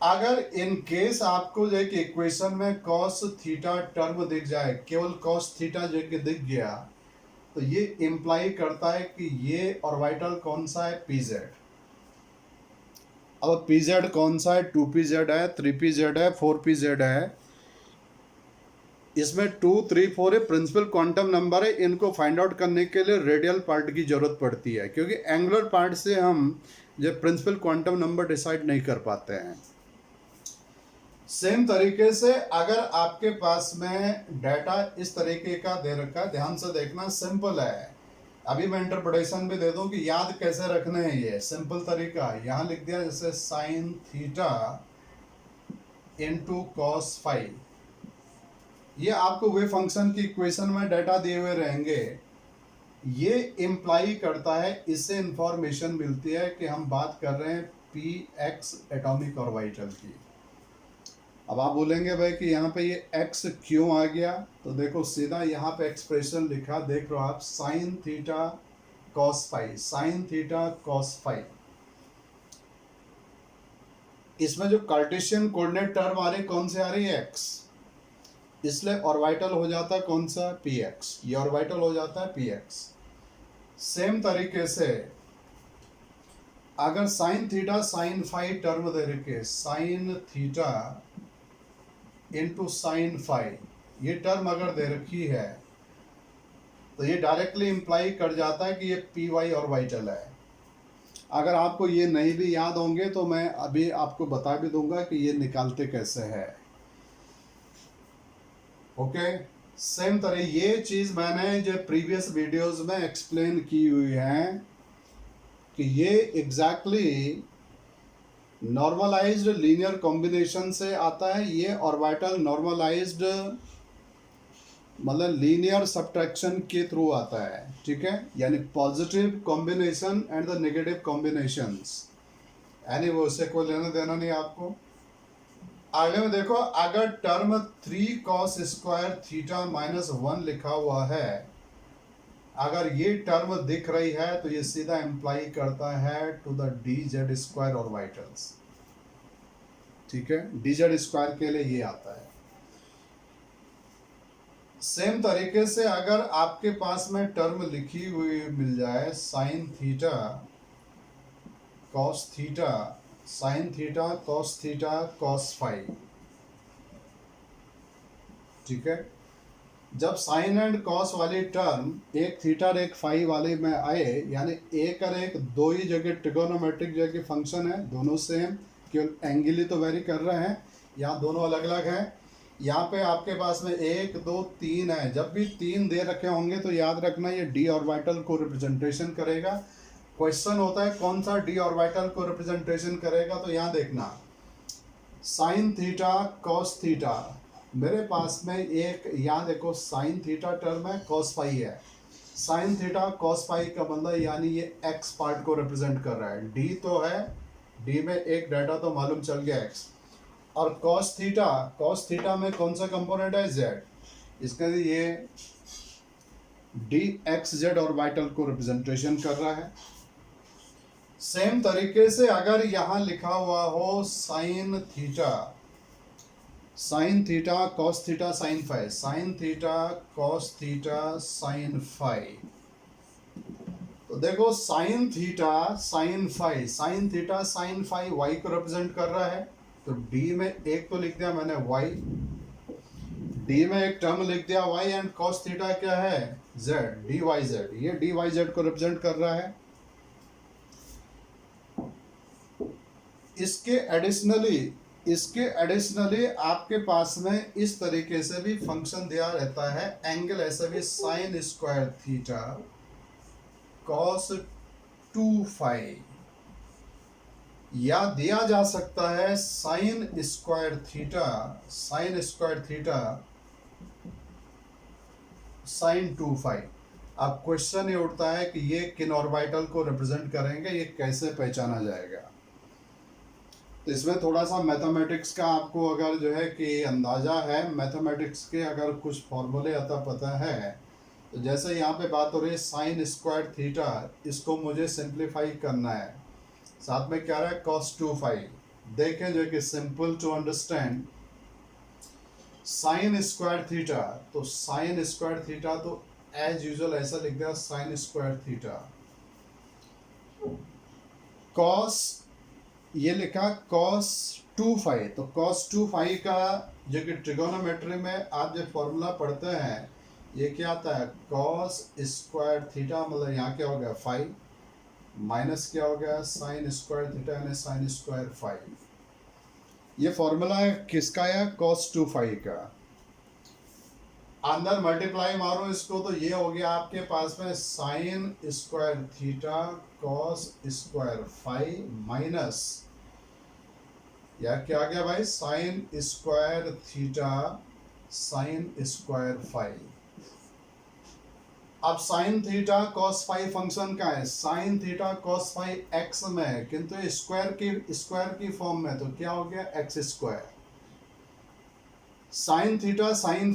अगर इन केस आपको जो कि इक्वेशन में कॉस थीटा टर्म दिख जाए, केवल कॉस थीटा जो कि दिख गया, तो ये इंप्लाई करता है कि ये ऑर्बिटल कौन सा है, पी जेड। अब पी जेड कौन सा है, 2pz है, 3pz है, 4pz है। इसमें 2, 3, 4 प्रिंसिपल क्वांटम नंबर है। इनको फाइंड आउट करने के लिए रेडियल पार्ट की जरूरत पड़ती है, क्योंकि एंगुलर पार्ट से हम जो प्रिंसिपल क्वांटम नंबर डिसाइड नहीं कर पाते हैं। सेम तरीके से अगर आपके पास में डाटा इस तरीके का दे रखा है, ध्यान से देखना, सिंपल है। अभी मैं इंटरप्रिटेशन भी दे दूं कि याद कैसे रखने हैं, ये सिंपल तरीका है। यहां लिख दिया जैसे sine theta into cos phi, ये आपको वे फंक्शन की इक्वेशन में डाटा दिए हुए रहेंगे। ये इम्प्लाई करता है, इससे इंफॉर्मेशन मिलती है कि हम बात कर रहे हैं पी एक्स एटॉमिक ऑर्बिटल की। अब आप बोलेंगे भाई कि यहाँ पे ये x क्यों आ गया, तो देखो सीधा यहाँ पे एक्सप्रेशन लिखा, देख रहे हो आप, sine theta cos phi, sine theta cos phi. इसमें जो कार्टेशियन कोऑर्डिनेट टर्म आ रही, कौन से आ रही है, x, इसलिए ऑर्बिटल हो जाता है कौन सा, px, ये ऑर्बिटल हो जाता है px। सेम तरीके से अगर sine theta sine phi term दे रखे, sine theta into sine phi, ये टर्म अगर दे रखी है तो ये डायरेक्टली इंप्लाई कर जाता है कि ये पी वाई ऑर्बिटल है। अगर आपको ये नहीं भी याद होंगे तो मैं अभी आपको बता भी दूंगा कि ये निकालते कैसे है। ओके, सेम तरह ये चीज मैंने जो प्रीवियस वीडियोस में एक्सप्लेन की हुई है कि ये एग्जैक्टली नॉर्मलाइज्ड लीनियर कॉम्बिनेशन से आता है। ये ऑर्बिटल नॉर्मलाइज्ड मतलब लीनियर सब्ट्रैक्शन के थ्रू आता है, ठीक है, यानी positive combination and the negative combinations, यानी वो उससे कोई लेना देना नहीं आपको। आगे में देखो, अगर term 3 cos square theta minus 1 लिखा हुआ है, अगर ये टर्म दिख रही है तो ये सीधा इंप्लाई करता है to the d Z square orbitals, ठीक है, डी जेड स्क्वायर के लिए ये आता है। सेम तरीके से अगर आपके पास में टर्म लिखी हुई मिल जाए, sine theta cos theta, sine theta cos theta cos phi, ठीक है, जब साइन एंड कॉस वाली टर्म एक थीटा और एक फाई वाले में आए, यानी एक और एक दो ही जगह ट्रिगोनोमेट्रिक जगह फंक्शन है, दोनों सेम, केवल एंगल ही तो वेरी कर रहे हैं, यहाँ दोनों अलग अलग हैं। यहाँ पे आपके पास में 1, 2, 3 है, जब भी 3 दे रखे होंगे तो याद रखना ये डी ऑर्बिटल को रिप्रेजेंटेशन करेगा। क्वेश्चन होता है कौन सा डी ऑर्बिटल को रिप्रेजेंटेशन करेगा, तो यहाँ देखना, साइन थीटा कॉस थीटा, मेरे पास में एक, यहाँ देखो साइन थीटा टर्म है, कॉस फाई है, साइन थीटा कॉस फाई का मतलब यानी ये एक्स पार्ट को रिप्रेजेंट कर रहा है, डी तो है, डी में एक डाटा तो मालूम चल गया एक्स, और कॉस थीटा में कौन सा कंपोनेंट है, जेड, इसका ये डी एक्स जेड ऑर्बिटल को रिप्रेजेंटेशन कर रहा है। सेम तरीके से अगर यहाँ लिखा हुआ हो sine theta cos theta sine phi, sine theta cos theta sine phi, तो देखो sine theta sine theta sine phi y को रिप्रेजेंट कर रहा है, तो डी में एक तो लिख दिया मैंने वाई, डी में एक टर्म लिख दिया वाई, एंड कॉस थीटा क्या है जेड, डी वाई जेड, ये डी वाई जेड को रिप्रेजेंट कर रहा है। इसके एडिशनली आपके पास में इस तरीके से भी फंक्शन दिया रहता है, एंगल ऐसे भी sine square theta cos 2 phi, या दिया जा सकता है sine square theta sine 2 phi. अब क्वेश्चन ये उठता है कि ये किन ऑर्बिटल को रिप्रेजेंट करेंगे, ये कैसे पहचाना जाएगा। तो इसमें थोड़ा सा मैथमेटिक्स का आपको अगर जो है कि अंदाजा है, मैथमेटिक्स के अगर कुछ फॉर्मूले अतः पता है, तो जैसे यहाँ पे बात हो रही है साइन स्क्वायर थीटा, इसको मुझे सिंप्लीफाई करना है, साथ में क्या रहा है कॉस 2 फाई। देखें जो कि simple to understand, sine square theta, तो साइन स्क्वायर थीटा तो एज यूजुअल ऐसा लिख दिया साइन स्क्वायर थीटा, कॉस ये लिखा कॉस 2 फाई, तो कॉस 2 फाई का जो कि ट्रिगोनोमेट्री में आप जो फॉर्मूला पढ़ते हैं, ये क्या आता है कॉस स्क्वायर थीटा, मतलब यहाँ क्या हो गया फाई, माइनस क्या हो गया साइन स्क्वायर थीटा यानी साइन स्क्वायर फाई। ये फॉर्मूला है किसका है कॉस 2 फाई का। अंदर मल्टीप्लाई मारो इसको, तो ये हो गया आपके पास में sine square theta cos square phi minus, या क्या आ गया भाई sine square theta sine square phi. अब sine theta cos phi function का है, sine theta cos phi X में है, किंतु स्क्वायर की फॉर्म में, तो क्या हो गया x square. Sine theta sine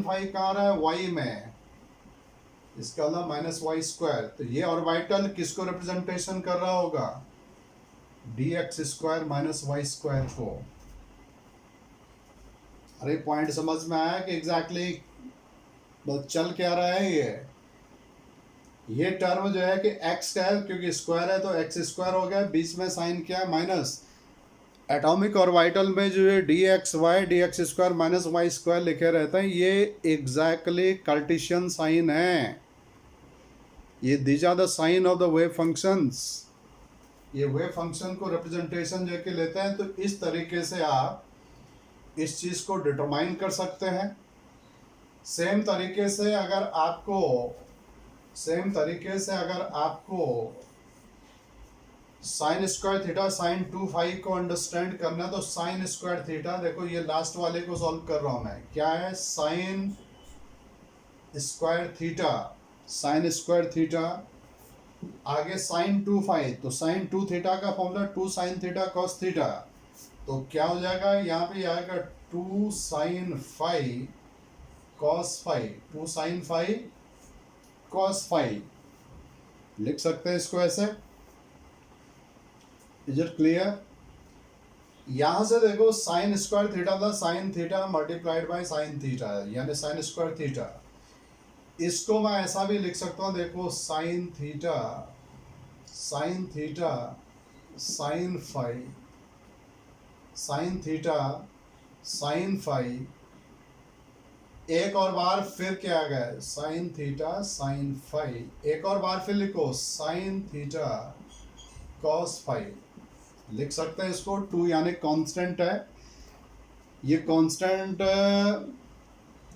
phi कहाँ रहा है वाई में, इसका मतलब माइनस वाई स्क्वायर, तो ये ऑर्बिटल किसको रिप्रेजेंटेशन कर रहा होगा d x square minus Y square को। अरे पॉइंट समझ में आया कि एग्जैक्टली चल क्या रहा है। ये टर्म जो है कि x का है, क्योंकि स्क्वायर है तो एक्स स्क्वायर हो गया, बीच में साइन क्या है माइनस। एटॉमिक ऑर्बिटल में जो है d x square minus Y square लिखे रहते हैं, ये एग्जैक्टली कार्टेशियन साइन है। ये these are the sign of the wave functions. ये वेव फंक्शन को रिप्रेजेंटेशन जो कि लेते हैं, तो इस तरीके से आप इस चीज़ को डिटरमाइन कर सकते हैं। सेम तरीके से अगर आपको sine square theta sine 2 phi को अंडरस्टैंड करना, तो साइन स्क्वायर थीटा, देखो ये लास्ट वाले को सॉल्व कर रहा हूं मैं, क्या है साइन स्क्वायर थीटा, आगे साइन 2 फाई, तो साइन 2 थीटा का formula 2 sine theta cos theta, तो क्या हो जाएगा यहाँ पे आएगा 2 sine phi cos phi, 2 sine phi cos phi, लिख सकते हैं इसको ऐसे। Is it clear. यहां से देखो साइन स्क्वायर थीटा था sine theta multiplied by sine theta, यानी साइन स्क्वायर थीटा। इसको मैं ऐसा भी लिख सकता हूं, देखो sine theta sine phi, sine theta sine phi, एक और बार फिर क्या आ गया साइन थीटा साइन फाई, एक और बार फिर लिखो साइन थीटा कॉस फाई, लिख सकते हैं इसको। 2 यानी कांस्टेंट है, ये कांस्टेंट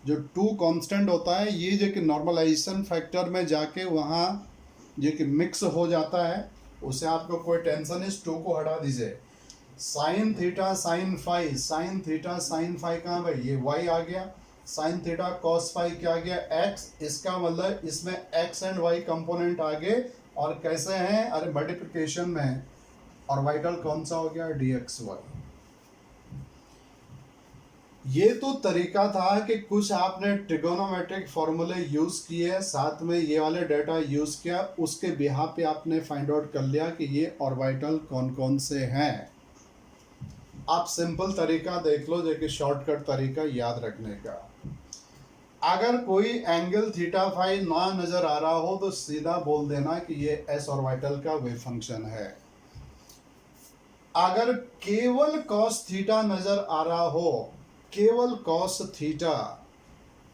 जो 2 कांस्टेंट होता है, ये जो कि नॉर्मलाइजेशन फैक्टर में जाके वहाँ जो कि मिक्स हो जाता है, उसे आपको कोई टेंशन, इस 2 को हटा दीजिए। Sine theta sine phi, sine theta sine phi कहाँ भाई, ये वाई आ गया, साइन थीटा कॉस फाई क्या आ गया एक्स, इसका मतलब इसमें एक्स एंड वाई कंपोनेंट आ गए, और कैसे हैं, अरे मल्टीप्लिकेशन में ऑर्बिटल कौन सा हो गया डी एक्स वाई। ये तो तरीका था कि कुछ आपने ट्रिगोनोमेट्रिक फॉर्मूले यूज किए, साथ में ये वाले डेटा यूज किया, उसके बिहाफ पे आपने फाइंड आउट कर लिया कि ये ऑर्बिटल कौन कौन से हैं। आप सिंपल तरीका देख लो, जो कि शॉर्टकट तरीका याद रखने का। अगर कोई एंगल थीटा फाई ना नजर आ रहा हो तो सीधा बोल देना कि ये एस ऑर्बिटल का वेव फंक्शन है। अगर केवल कॉस थीटा नजर आ रहा हो, केवल कॉस थीटा,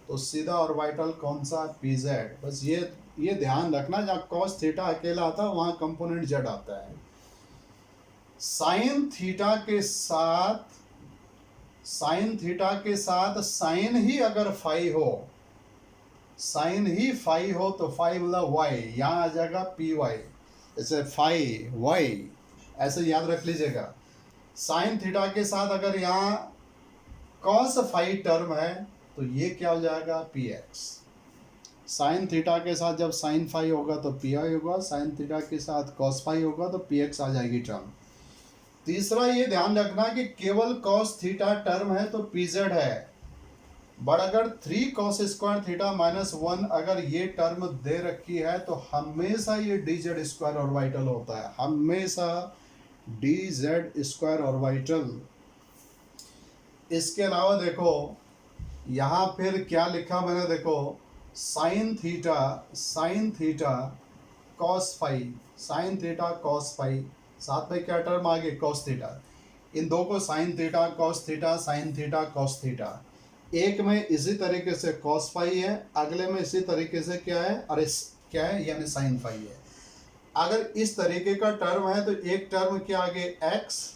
तो सीधा ऑर्बिटल कौन सा, पीजेड। बस ये ध्यान रखना, जहाँ कॉस थीटा अकेला आता है वहां कंपोनेंट जेड आता है। साइन थीटा के साथ, साइन थीटा के साथ साइन ही अगर फाई हो, साइन ही फाई हो तो फाई मतलब वाई, यहाँ आ जाएगा पी वाई, जैसे फाई वाई, ऐसे याद रख लीजिएगा। साइन थीटा के साथ अगर यहाँ कॉस फाई टर्म है तो ये क्या हो जाएगा, पी एक्स। साइन थीटा के साथ जब साइन फाई होगा तो पी आई होगा, साइन थीटा के साथ कॉस फाई होगा तो पी एक्स आ जाएगी टर्म। तीसरा ये ध्यान रखना कि केवल कॉस थीटा टर्म है तो पी जेड है, बट अगर 3 cos स्क्वायर थीटा माइनस 1 अगर ये टर्म दे रखी है तो हमेशा ये डी जेड स्क्वायर ऑर्बिटल होता है, हमेशा डी जेड स्क्वायर ऑर्बिटल। इसके अलावा देखो यहाँ फिर क्या लिखा मैंने, देखो sine theta cos phi, sine theta cos phi, साथ में क्या टर्म आगे, कॉस थीटा। इन दो को sign theta cos theta, sine theta cos theta, एक में इसी तरीके से कॉस फाई है, अगले में इसी तरीके से क्या है, अरे क्या है, यानी साइन फाई है। अगर इस तरीके का टर्म है तो एक टर्म क्या आगे एक्स,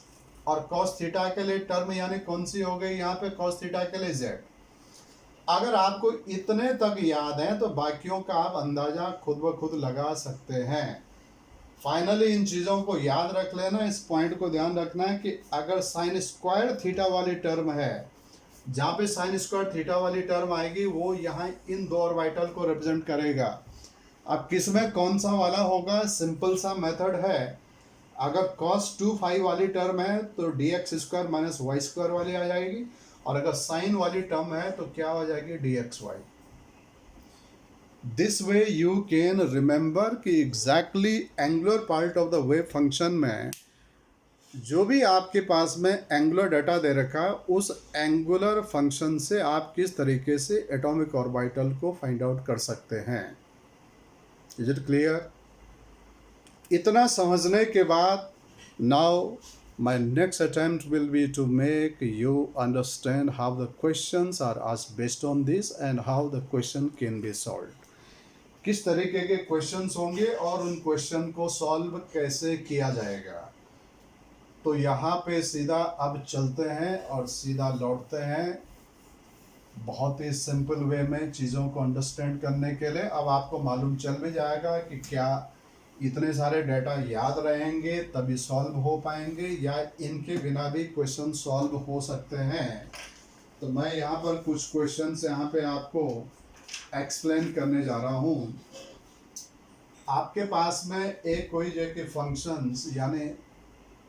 और कॉस थीटा के लिए टर्म यानी कौन सी हो गई यहाँ पे, कॉस थीटा के लिए जेड। अगर आपको इतने तक याद है तो बाकियों का आप अंदाजा खुद ब खुद लगा सकते हैं। फाइनली इन चीज़ों को याद रख लेना, इस पॉइंट को ध्यान रखना है कि अगर साइन स्क्वायर थीटा वाली टर्म है, जहाँ पे साइन स्क्वायर थीटा वाली टर्म आएगी वो यहाँ इन दो ऑर्बिटल को रिप्रेजेंट करेगा। अब किस में कौन सा वाला होगा, सिंपल सा मेथड है। अगर cos 2 फाई वाली टर्म है तो d x square minus Y square वाली आ जाएगी, और अगर साइन वाली टर्म है तो क्या हो जाएगी, D X Y. This way you can remember कि exactly angular part of the wave function में जो भी आपके पास में एंगुलर डाटा दे रखा है, उस एंगुलर फंक्शन से आप किस तरीके से एटॉमिक ऑर्बिटल को फाइंड आउट कर सकते हैं। Is it clear? इतना समझने के बाद now my next attempt will be to make you understand how the questions are asked based on this and how the question can be solved. किस तरीके के क्वेश्चंस होंगे और उन क्वेश्चन को सॉल्व कैसे किया जाएगा। तो यहाँ पे सीधा अब चलते हैं और सीधा लौटते हैं, बहुत ही सिंपल वे में चीज़ों को अंडरस्टैंड करने के लिए। अब आपको मालूम चल भी जाएगा कि क्या इतने सारे डाटा याद रहेंगे तभी सॉल्व हो पाएंगे, या इनके बिना भी क्वेश्चन सॉल्व हो सकते हैं। तो मैं यहाँ पर कुछ क्वेश्चंस यहाँ पे आपको एक्सप्लेन करने जा रहा हूँ। आपके पास में एक कोई जो कि फंक्शंस, यानी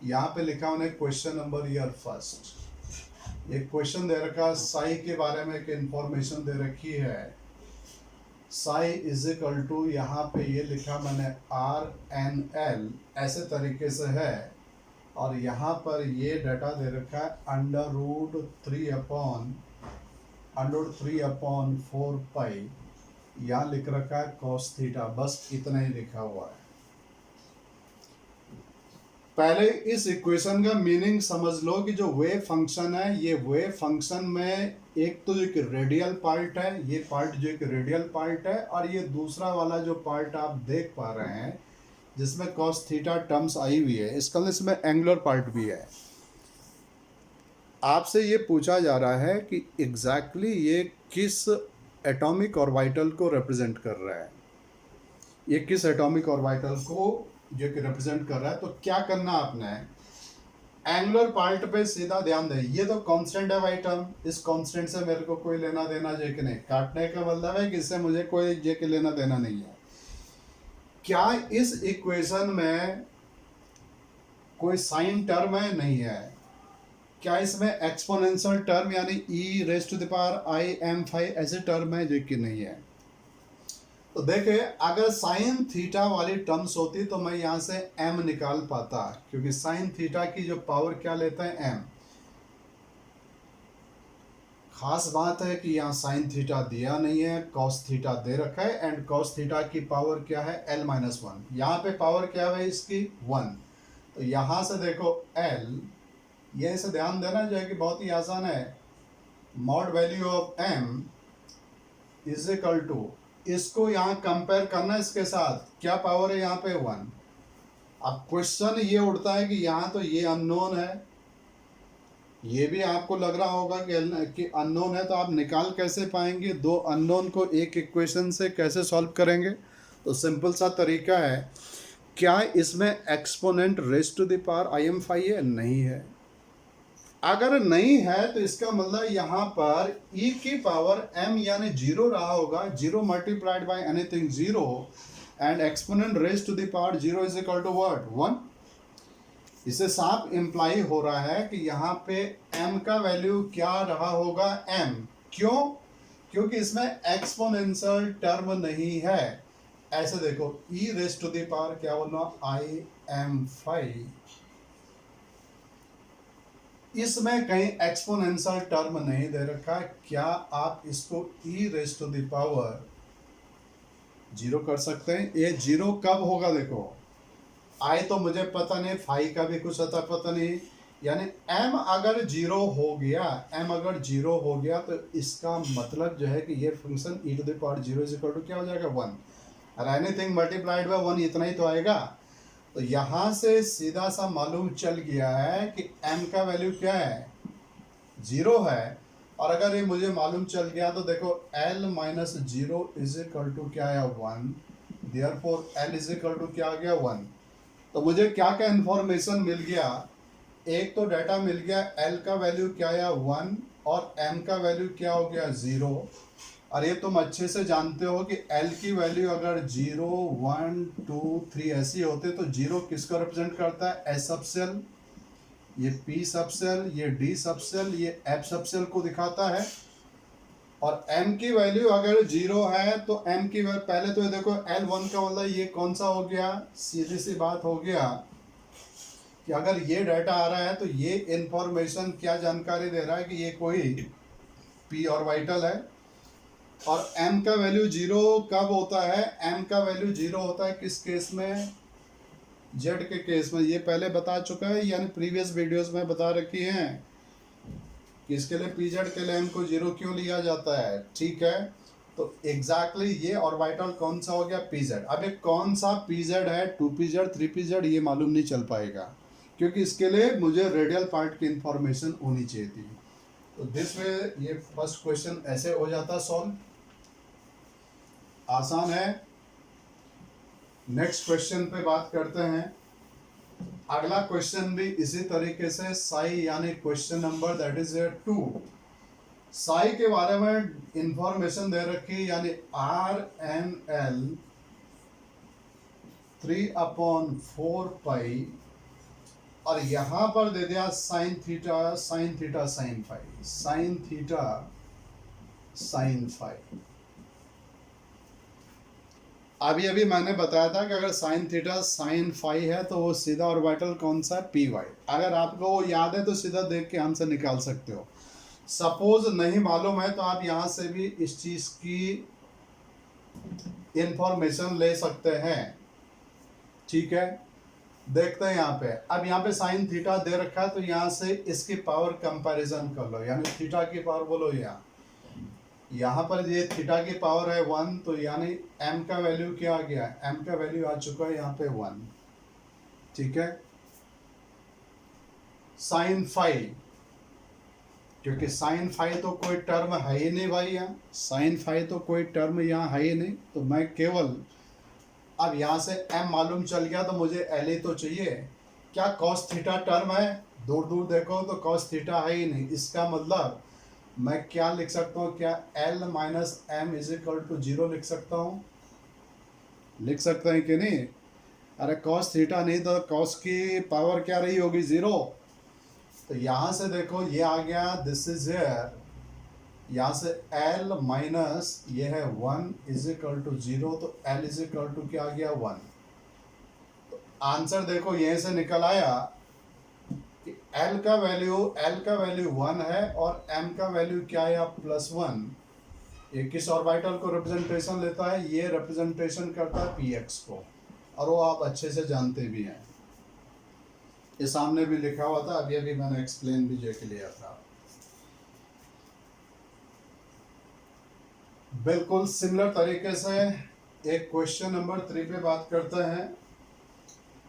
यहाँ पे लिखा उन्हें क्वेश्चन नंबर ईयर फर्स्ट, एक क्वेश्चन दे रखा, साई के बारे में एक इंफॉर्मेशन दे रखी है। साई इज इक्वल टू, यहाँ पे ये लिखा मैंने आर एन एल, ऐसे तरीके से है, और यहाँ पर ये डाटा दे रखा है √3/4 यहाँ लिख रखा है कॉस थीटा, बस इतना ही लिखा हुआ है। पहले इस इक्वेशन का मीनिंग समझ लो कि जो वेव फंक्शन है, ये वेव फंक्शन में एक तो जो कि रेडियल पार्ट है, ये पार्ट जो कि रेडियल पार्ट है, और ये दूसरा वाला जो पार्ट आप देख पा रहे हैं जिसमें कॉस थीटा टर्म्स आई हुई है, इसका इसमें एंगुलर पार्ट भी है। आपसे ये पूछा जा रहा है कि एग्जैक्टली ये किस एटॉमिक ऑर्बिटल को रिप्रेजेंट कर रहा है, ये किस एटॉमिक ऑर्बिटल को जो कि रिप्रेजेंट कर रहा है। तो क्या करना आपने, एंगुलर पार्ट पे सीधा ध्यान दें। ये तो कांस्टेंट है भाई टर्म, इस कांस्टेंट से मेरे को कोई लेना देना जो कि नहीं, काटने का मतलब है कि इससे मुझे कोई जो कि लेना देना नहीं है। क्या इस इक्वेशन में कोई साइन टर्म है? नहीं है। क्या इसमें एक्सपोनेंशियल टर्म यानी e⁻⁵ ऐसे टर्म है? जो कि नहीं है। तो देखिए, अगर साइन थीटा वाली टर्म्स होती तो मैं यहाँ से m निकाल पाता, क्योंकि साइन थीटा की जो पावर क्या लेता है, m। खास बात है कि यहाँ साइन थीटा दिया नहीं है, कॉस थीटा दे रखा है, एंड कॉस थीटा की पावर क्या है l-1। यहाँ पे पावर क्या है इसकी 1। तो यहाँ से देखो l, ये से ध्यान देना जो है कि बहुत ही आसान है, mod value of m is equal to, इसको यहाँ कंपेयर करना इसके साथ, क्या पावर है यहाँ पे 1। अब क्वेश्चन ये उठता है कि यहाँ तो ये अननोन है, ये भी आपको लग रहा होगा कि अननोन है, तो आप निकाल कैसे पाएंगे, दो अननोन को एक इक्वेशन से कैसे सॉल्व करेंगे। तो सिंपल सा तरीका है, क्या इसमें exponent raise to the power im5 है, नहीं है। अगर नहीं है तो इसका मतलब यहाँ पर e की पावर m यानी 0 रहा होगा, 0 multiplied by anything 0, and exponent raise to the power 0 is equal to what 1। इससे साफ इम्प्लाई हो रहा है कि यहाँ पे m का वैल्यू क्या रहा होगा m। क्यों? क्योंकि इसमें एक्सपोनेंशियल टर्म नहीं है। ऐसे देखो e raise to the power क्या बोलना im5, इसमें कहीं एक्सपोनेंशियल टर्म नहीं दे रखा। क्या आप इसको e raise to the power 0 कर सकते हैं? ये 0 कब होगा देखो, आई तो मुझे पता नहीं, फाई का भी कुछ पता नहीं, यानी m अगर 0 हो गया, m अगर 0 हो गया तो इसका मतलब जो है कि ये function e to the power 0 is equal to क्या हो जाएगा 1, और एनीथिंग मल्टीप्लाइड बाय 1 इतना ही तो आएगा। तो यहाँ से सीधा सा मालूम चल गया है कि m का वैल्यू क्या है 0 है, और अगर ये मुझे मालूम चल गया तो देखो l-0 इज इक्वल टू क्या है 1, therefore l is equal to क्या आ गया 1। तो मुझे क्या क्या इन्फॉर्मेशन मिल गया, एक तो डाटा मिल गया l का वैल्यू क्या है 1 और m का वैल्यू क्या हो गया 0। और ये तुम अच्छे से जानते हो कि l की वैल्यू अगर 0 1 2 3 ऐसी होते तो 0 किसको रिप्रेजेंट करता है s सब सेल, ये p सब सेल, ये d सब सेल, ये f सब सेल को दिखाता है। और m की वैल्यू अगर 0 है तो m की वैल्यू पहले तो ये देखो l1 का मतलब ये कौन सा हो गया, सीधी सी बात हो गया कि अगर ये डाटा आ रहा है तो ये इंफॉर्मेशन क्या जानकारी दे रहा है कि ये कोई p ऑर्बिटल है। और m का वैल्यू 0 कब होता है, m का वैल्यू 0 होता है किस केस में, z के केस में। ये पहले बता चुका है, यानी प्रीवियस वीडियोस में बता रखी हैं कि इसके लिए pz के लिए m को 0 क्यों लिया जाता है, ठीक है। तो एग्जैक्टली ये ऑर्बिटल कौन सा हो गया pz। अब एक कौन सा pz है, 2pz 3pz ये मालूम नहीं चल पाएगा, क्योंकि इसके लिए मुझे रेडियल पार्ट की इंफॉर्मेशन होनी चाहिए थी। तो दिस में ये फर्स्ट क्वेश्चन ऐसे हो जाता सॉल्व, आसान है। नेक्स्ट क्वेश्चन पे बात करते हैं। अगला क्वेश्चन भी इसी तरीके से साई यानी question number that is 2। Sai के बारे में इंफॉर्मेशन दे रखी, यानी RNL 3/4 पाई, और यहां पर दे दिया sine theta sine theta sine phi, sine theta sine phi. अभी अभी मैंने बताया था कि अगर साइन थीटा साइन फाई है तो वो सीधा ऑर्बिटल कौन सा है पी वाई। अगर आपको वो याद है तो सीधा देख के आंसर निकाल सकते हो। सपोज नहीं मालूम है तो आप यहाँ से भी इस चीज की इंफॉर्मेशन ले सकते हैं, ठीक है। देखते हैं यहाँ पे, अब यहाँ पे साइन थीटा दे रखा है तो यहाँ से इसकी पावर कंपैरिजन कर लो, यानी थीटा की पावर बोलो यहाँ पर ये थीटा की पावर है 1, तो यानी m का वैल्यू क्या आ गया, m का वैल्यू आ चुका है यहाँ पे 1, ठीक है। साइन फाई, क्योंकि साइन फाई तो कोई टर्म है ही नहीं भाई, यहाँ साइन फाई तो कोई टर्म यहाँ है ही नहीं, तो मैं केवल अब यहाँ से m मालूम चल गया तो मुझे l ही तो चाहिए। क्या कॉस थीटा टर्म है, दूर दूर देखो तो कॉस थीटा है ही नहीं, इसका मतलब मैं क्या लिख सकता हूँ, क्या l minus m is equal to 0 लिख सकता हूँ, लिख सकते हैं कि नहीं। अरे कॉस थीटा नहीं तो कॉस की पावर क्या रही होगी 0। तो यहाँ से देखो ये आ गया, दिस इज हियर, यहाँ से l माइनस ये है 1 इज इक्वल टू 0, तो l इज इक्वल टू क्या आ गया 1। तो आंसर देखो यहीं से निकल आया कि एल का वैल्यू 1 है और एम का वैल्यू क्या है, +1। ये किस ऑर्बिटल को रिप्रेजेंटेशन लेता है, ये रिप्रेजेंटेशन करता है पी एक्स को, और वो आप अच्छे से जानते भी हैं, ये सामने भी लिखा हुआ था, अभी अभी मैंने एक्सप्लेन भी जो लिया था। बिल्कुल सिमिलर तरीके से एक क्वेश्चन नंबर 3 पे बात करते हैं।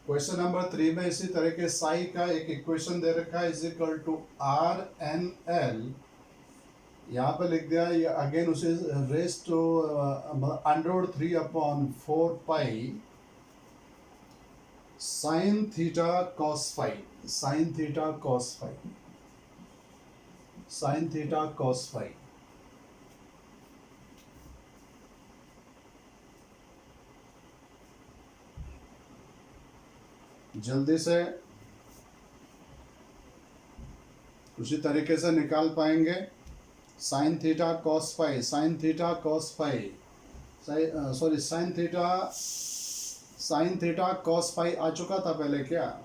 क्वेश्चन नंबर 3 में इसी तरीके साई का एक इक्वेशन दे रखा है, is equal to R N L, यहाँ पे लिख दिया, ये अगेन उसे raise to √3/4 sine theta cos phi, sine theta cos phi, sine theta cos phi. जल्दी से उसी तरीके से निकाल पाएंगे। Sine theta cos phi, sine theta cos phi, sorry sine theta cos phi आ चुका था पहले क्या,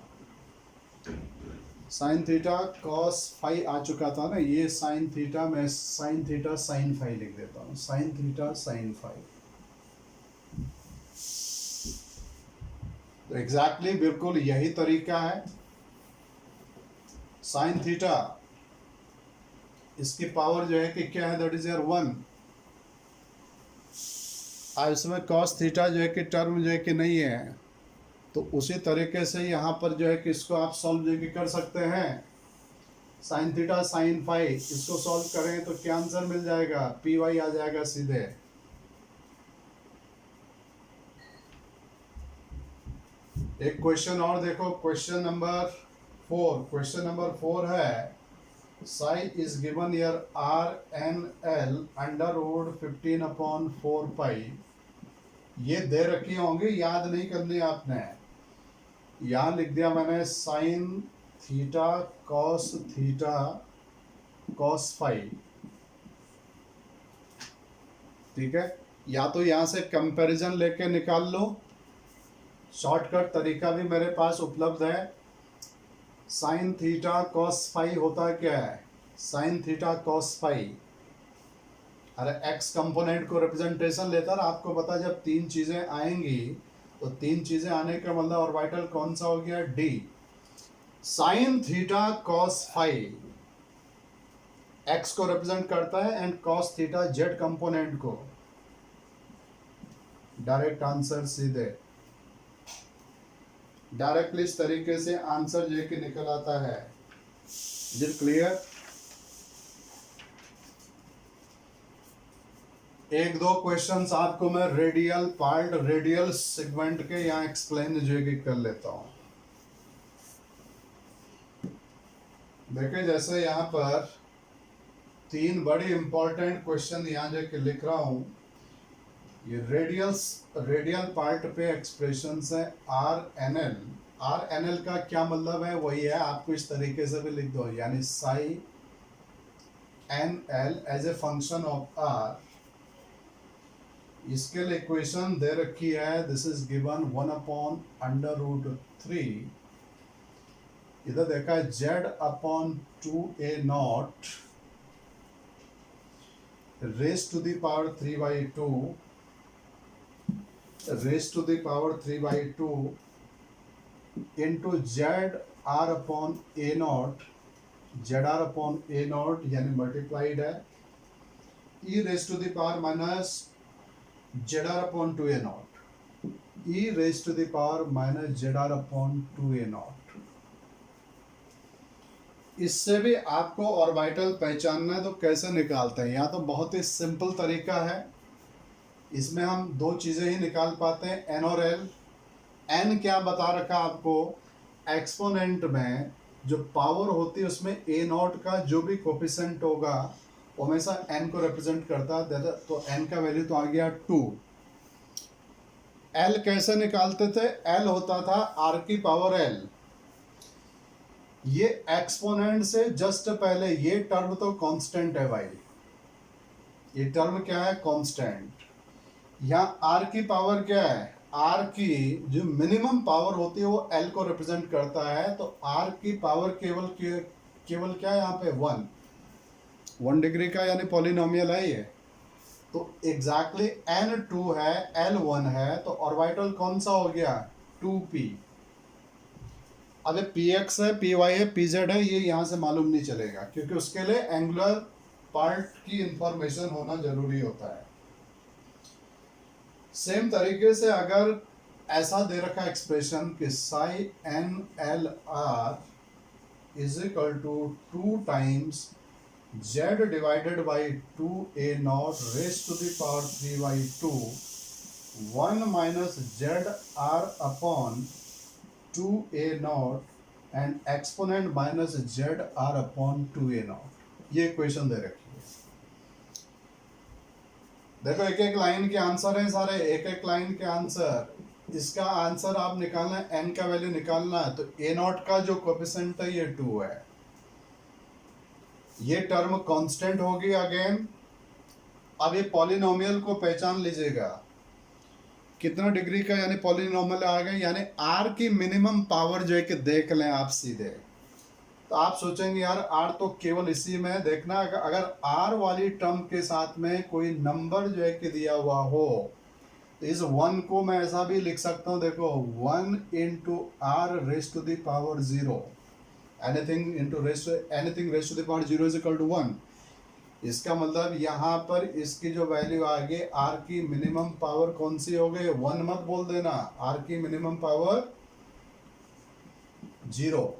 साइन थीटा कॉस फाई आ चुका था ना, ये साइन थीटा, मैं साइन थीटा साइन फाई लिख देता हूँ, साइन थीटा साइन फाई। तो एग्जैक्टली बिल्कुल यही तरीका है। साइन थीटा इसकी पावर जो है कि क्या है, दैट इज योर 1, और इसमें कॉस थीटा जो है कि टर्म जो है कि नहीं है, तो उसी तरीके से यहाँ पर जो है कि इसको आप सॉल्व जो है कि कर सकते हैं। साइन थीटा साइन फाई, इसको सॉल्व करें तो क्या आंसर मिल जाएगा, पी वाई आ जाएगा सीधे। एक क्वेश्चन और देखो, क्वेश्चन नंबर 4, क्वेश्चन नंबर 4 है, psi is given here r N l √15/4 ये दे रखी होंगी, याद नहीं करनी आपने, यहाँ लिख दिया मैंने साइन थीटा कॉस फाई, ठीक है। या तो यहाँ से कंपैरिजन लेके निकाल लो, शॉर्टकट तरीका भी मेरे पास उपलब्ध है। साइन थीटा कॉस फाई होता क्या है, साइन थीटा कॉस फाई, अरे एक्स कंपोनेंट को रिप्रेजेंटेशन लेता है, आपको पता जब 3 चीजें आएंगी तो 3 चीजें आने का मतलब ऑर्बिटल कौन सा हो गया, D. Sine theta cos phi x को रिप्रेजेंट करता है and cos theta z component को। डायरेक्ट आंसर सीधे, डायरेक्टली इस तरीके से आंसर जो कि निकल आता है। Is it clear? एक दो क्वेश्चंस आपको मैं रेडियल पार्ट, रेडियल सेगमेंट के यहाँ एक्सप्लेन जो कि कर लेता हूं। देखिए जैसे यहाँ पर 3 बड़ी इंपॉर्टेंट क्वेश्चन यहाँ जो कि लिख रहा हूं, ये रेडियल पार्ट पे एक्सप्रेशंस है आर एन एल का क्या मतलब है, वही है, आपको इस तरीके से भी लिख दो, यानी psi N l as a function of r. इसके लिए इक्वेशन दे रखी है, दिस इज गिवन 1/√3, इधर देखा है Z/2a0 raise to the power 3/2 into ZR/a0 यानी मल्टीप्लाइड है e raise to the power minus ZR/2a0, e raise to the power minus ZR/2a0। इससे भी आपको ऑर्बिटल पहचानना है, तो कैसे निकालते हैं, यहाँ तो बहुत ही सिंपल तरीका है। इसमें हम 2 चीज़ें ही निकाल पाते हैं, एन और एल। एन क्या बता रखा आपको, एक्सपोनेंट में जो पावर होती है उसमें a0 का जो भी कोफिशिएंट होगा वो हमेशा n को रिप्रेजेंट करता है, तो n का वैल्यू तो आ गया 2। l कैसे निकालते थे, l होता था r की पावर l, ये एक्सपोनेंट से जस्ट पहले ये टर्म तो कांस्टेंट है भाई, ये टर्म क्या है, कांस्टेंट। यहाँ r की पावर क्या है, आर की जो मिनिमम पावर होती है वो एल को रिप्रेजेंट करता है, तो आर की पावर केवल क्या है यहाँ पे 1 डिग्री का, यानी पॉलिनोमियल है ये। तो एग्जैक्टली n2 है, l1 है, तो ऑर्बिटल कौन सा हो गया 2p। अब ये px है, py है, pz है, ये यहाँ से मालूम नहीं चलेगा क्योंकि उसके लिए एंगुलर पार्ट की इंफॉर्मेशन होना जरूरी होता है। सेम तरीके से अगर ऐसा दे रखा एक्सप्रेशन कि psi N l r is equal to 2 times z divided by 2a0 raise to the power 3/2 1 minus Z are upon 2a0 and exponent minus Z are upon 2a0, ये इक्वेशन दे रखी है। देखो एक एक लाइन के answer है सारे, एक एक लाइन के आंसर। इसका आंसर आप निकालना है, n का वैल्यू निकालना है, तो a0 का जो कोएफिशिएंट है ये 2 है। ये टर्म कांस्टेंट होगी अगेन। अब ये पॉलिनोमियल को पहचान लीजिएगा, कितना डिग्री का यानी पॉलिनोमियल आ गया, यानी r की मिनिमम पावर जो है कि देख लें आप सीधे। तो आप सोचेंगे यार r तो केवल इसी में है, देखना अगर r वाली टर्म के साथ में कोई नंबर जो है कि दिया हुआ हो तो इस 1 को मैं ऐसा भी लिख सकता हूँ, देखो 1 into r raise to the power 0, anything raise to the power 0 is equal to 1। इसका मतलब यहाँ पर इसकी जो वैल्यू आ गई, आर की मिनिमम पावर कौन सी हो गई, 1 मत बोल देना, आर की मिनिमम पावर 0।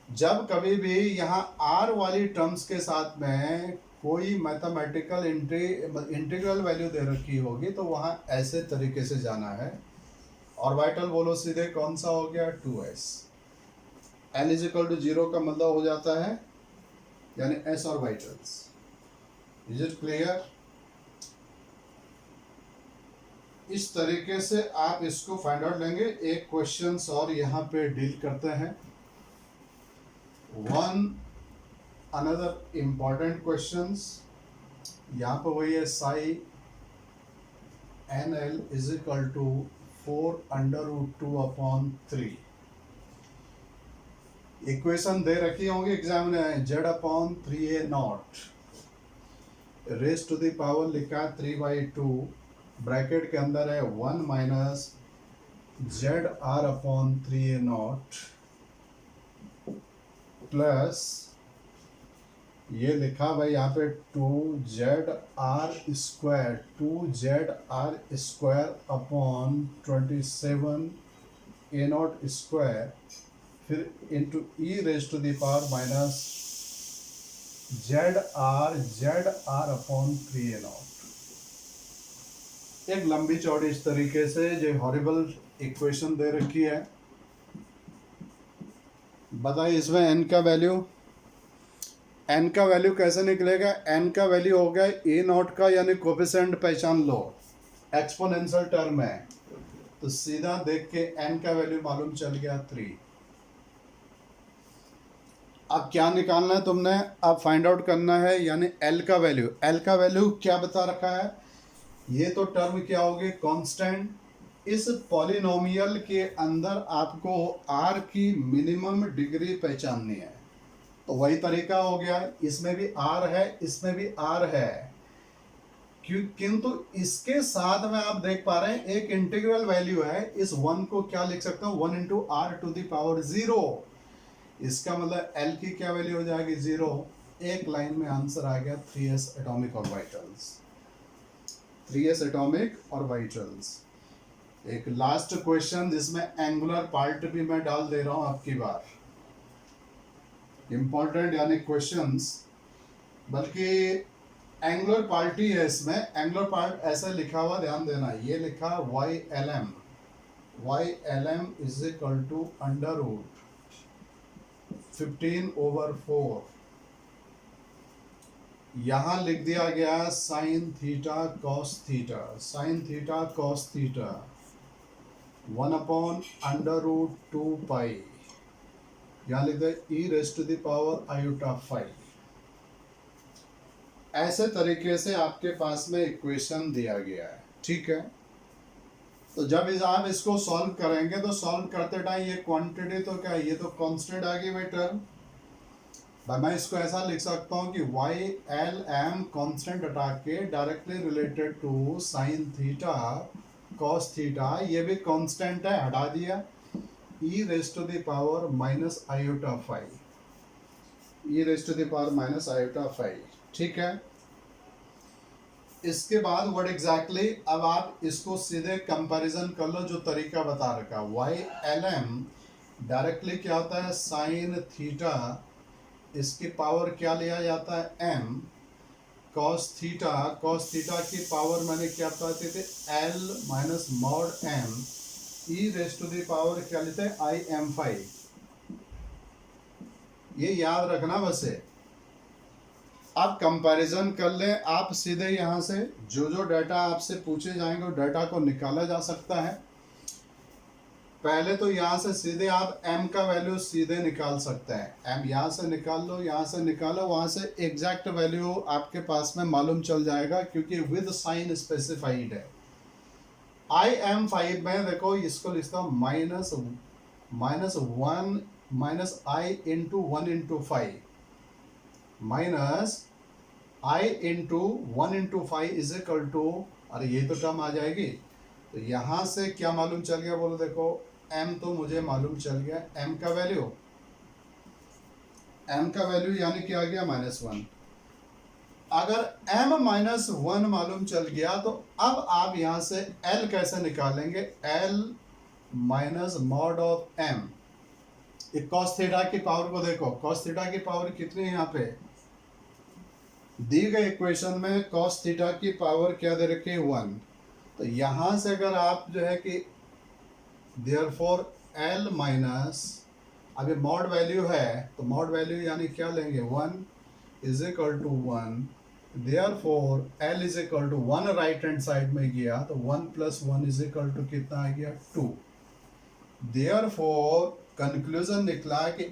जब कभी भी यहाँ आर वाली टर्म्स के साथ में कोई मैथमेटिकल इंटीग्रल वैल्यू दे रखी होगी तो वहाँ ऐसे तरीके से जाना है। ऑर्बिटल बोलो सीधे कौन सा हो गया 2s। l is equal to 0 का मतलब हो जाता है यानी s orbitals. Is it clear? इस तरीके से आप इसको फाइंड आउट लेंगे। एक क्वेश्चन और यहाँ पे डील करते हैं। अनदर इम्पॉर्टेंट क्वेश्चंस यहाँ पर वही है, Sai N L is equal to 4√2/3। Equation दे रखी होंगी एग्जाम में, z/3a0 race to the power लिखा है 3/2, ब्रैकेट के अंदर है 1 माइनस ZR/3a0 प्लस ये लिखा भाई यहाँ पे 2ZR² /27 a0², फिर into e raise to the power minus ZR/3a0। एक लंबी चौड़ी इस तरीके से जो हॉरिबल इक्वेशन दे रखी है। बताइए इसमें n का वैल्यू कैसे निकलेगा। n का वैल्यू हो गया a0 का, यानी कोफिशिएंट पहचान लो, एक्सपोनेंशियल टर्म है, तो सीधा देख के n का वैल्यू मालूम चल गया 3। अब क्या निकालना है तुमने, अब फाइंड आउट करना है यानी l का वैल्यू। l का वैल्यू क्या बता रखा है, ये तो टर्म क्या होगी कांस्टेंट। इस पॉलिनोमियल के अंदर आपको r की मिनिमम डिग्री पहचाननी है, तो वही तरीका हो गया, इसमें भी r है, इसमें भी r है, किंतु इसके साथ में आप देख पा रहे हैं एक इंटीग्रल वैल्यू है। इस 1 को क्या लिख सकता हूं, 1 into r to the power 0। इसका मतलब l की क्या वैल्यू हो जाएगी 0। एक लाइन में आंसर आ गया 3s atomic orbitals. 3s atomic orbitals. एक लास्ट क्वेश्चन जिसमें एंगुलर पार्ट भी मैं डाल दे रहा हूं आपकी बार, इंपॉर्टेंट यानी क्वेश्चंस, बल्कि एंगुलर पार्ट ही है इसमें। एंगुलर पार्ट ऐसे लिखा हुआ, ध्यान देना, ये लिखा y इज इक्वल टू √15/4। यहां लिख दिया गया sine theta cos theta, sine theta cos theta 1/√2π, यहाँ लिख दे e raise to the power i/5। ऐसे तरीके से आपके पास में इक्वेशन दिया गया है, ठीक है। तो जब आप इसको सॉल्व करेंगे तो सॉल्व करते टाइम ये क्वांटिटी तो क्या है, ये तो कांस्टेंट आ गई भाई टर्म। भाई मैं इसको ऐसा लिख सकता हूँ कि वाई एल एम कॉन्स्टेंट हटा के directly related to sine theta cos theta, ये भी कांस्टेंट है, हटा दिया, e raise to the power minus iota five, e raise to the power minus iota five. ठीक है, इसके बाद व्हाट एग्जैक्टली, अब आप इसको सीधे कंपैरिजन कर लो जो तरीका बता रखा, वाई एल एम डायरेक्टली क्या होता है साइन थीटा, इसकी पावर क्या लिया जाता है एम, कॉस थीटा की पावर मैंने क्या बताते थे l minus mod m, e raise to the power क्या लेते हैं आई एम फाइव। ये याद रखना बस है। आप कंपैरिजन कर लें, आप सीधे यहाँ से जो जो डाटा आपसे पूछे जाएंगे डाटा को निकाला जा सकता है। पहले तो यहाँ से सीधे आप m का वैल्यू सीधे निकाल सकते हैं, m यहाँ से निकाल लो, यहाँ से निकालो, वहाँ से एग्जैक्ट वैल्यू आपके पास में मालूम चल जाएगा क्योंकि विद साइन स्पेसिफाइड है। आई एम फाइव में देखो इसको लिखता हूँ minus one minus i into one into five minus i into one into five is equal to, अरे ये तो टर्म आ जाएगी, तो यहाँ से क्या मालूम चल गया बोलो, देखो m तो मुझे मालूम चल गया, m का वैल्यू यानी कि आ गया -1। अगर m -1 मालूम चल गया तो अब आप यहां से l कैसे निकालेंगे, l minus mod of m, cos theta की पावर को देखो, कॉस थीटा की पावर कितनी है यहाँ पे दी गई इक्वेशन में, कॉस थीटा की पावर क्या दे रखी है 1। तो यहां से अगर आप जो है कि देयरफॉर L माइनस, अभी मॉड वैल्यू है तो मॉड वैल्यू यानी क्या लेंगे 1 is equal to 1, therefore L is equal to 1 right hand side में गया तो 1 प्लस 1 इज इक्वल टू कितना आ गया 2। देयरफॉर कंक्लूजन निकला कि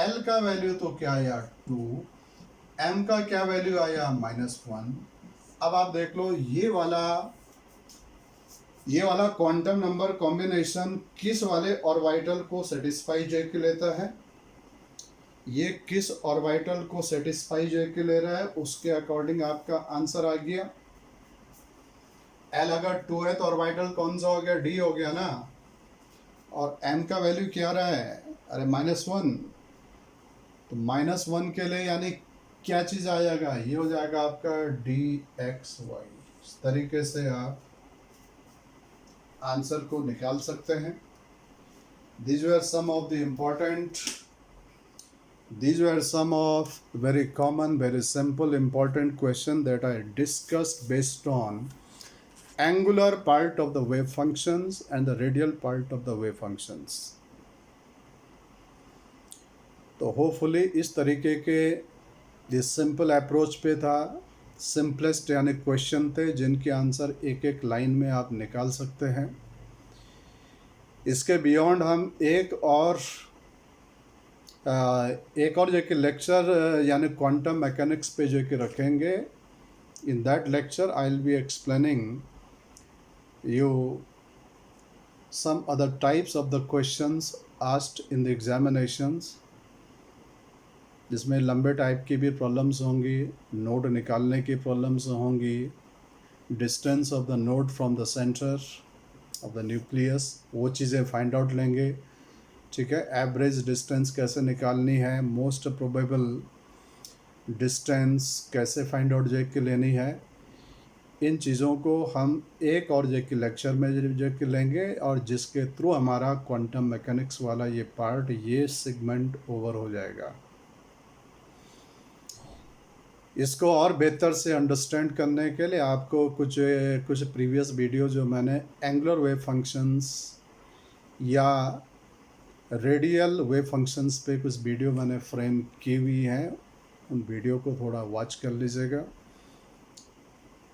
L का वैल्यू तो क्या आया 2, M का क्या वैल्यू आया -1। अब आप देख लो ये वाला क्वांटम नंबर कॉम्बिनेशन किस वाले ऑर्बिटल को सेटिस्फाई जो कि लेता है, ये किस ऑर्बिटल को सेटिस्फाई जो कि ले रहा है, उसके अकॉर्डिंग आपका आंसर आ गया। L अगर 2 है तो ऑर्बिटल कौन सा हो गया, D हो गया ना, और M का वैल्यू क्या रहा है, अरे -1, तो -1 के लिए यानी क्या चीज़ आ जाएगा, ये हो जाएगा आपका dxy। इस तरीके से आप आंसर को निकाल सकते हैं। These were some of very common, very simple, important question that I discussed based on angular part of the wave functions and the radial part of the wave functions. तो hopefully इस तरीके के ये simple approach पे था, simplest यानी question थे जिनके आंसर एक एक लाइन में आप निकाल सकते हैं। इसके बियॉन्ड हम एक और जो कि लेक्चर यानी क्वांटम मैकेनिक्स पे जो कि रखेंगे। In that lecture I will be explaining you some other types of the questions asked in the examinations, जिसमें लंबे टाइप की भी प्रॉब्लम्स होंगी, नोड निकालने की प्रॉब्लम्स होंगी, distance of the node from the centre of the nucleus, वो चीज़ें फाइंड आउट लेंगे। ठीक है, एवरेज डिस्टेंस कैसे निकालनी है, मोस्ट प्रोबेबल डिस्टेंस कैसे फाइंड आउट जो कि लेनी है, इन चीज़ों को हम एक और जो कि लेक्चर में जो कि लेंगे, और जिसके थ्रू हमारा क्वांटम मैकेनिक्स वाला ये पार्ट, ये सेगमेंट ओवर हो जाएगा। इसको और बेहतर से अंडरस्टैंड करने के लिए आपको कुछ प्रीवियस वीडियो जो मैंने एंगुलर वेव फंक्शंस या रेडियल वेव फंक्शंस पे कुछ वीडियो मैंने फ्रेम की हुई हैं, उन वीडियो को थोड़ा वॉच कर लीजिएगा,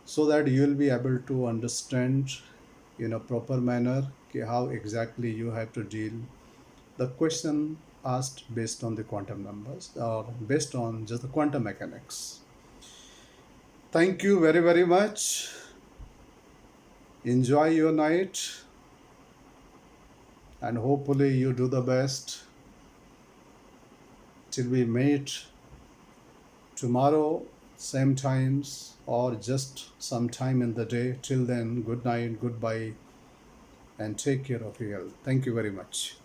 so that you will be able to understand in a proper manner how exactly you have to deal the question asked based on the quantum numbers or based on just the quantum mechanics. Thank you very much. Enjoy your night and hopefully you do the best till we meet tomorrow, same times, or just some time in the day. Till then, good night, goodbye, and take care of your health. Thank you very much.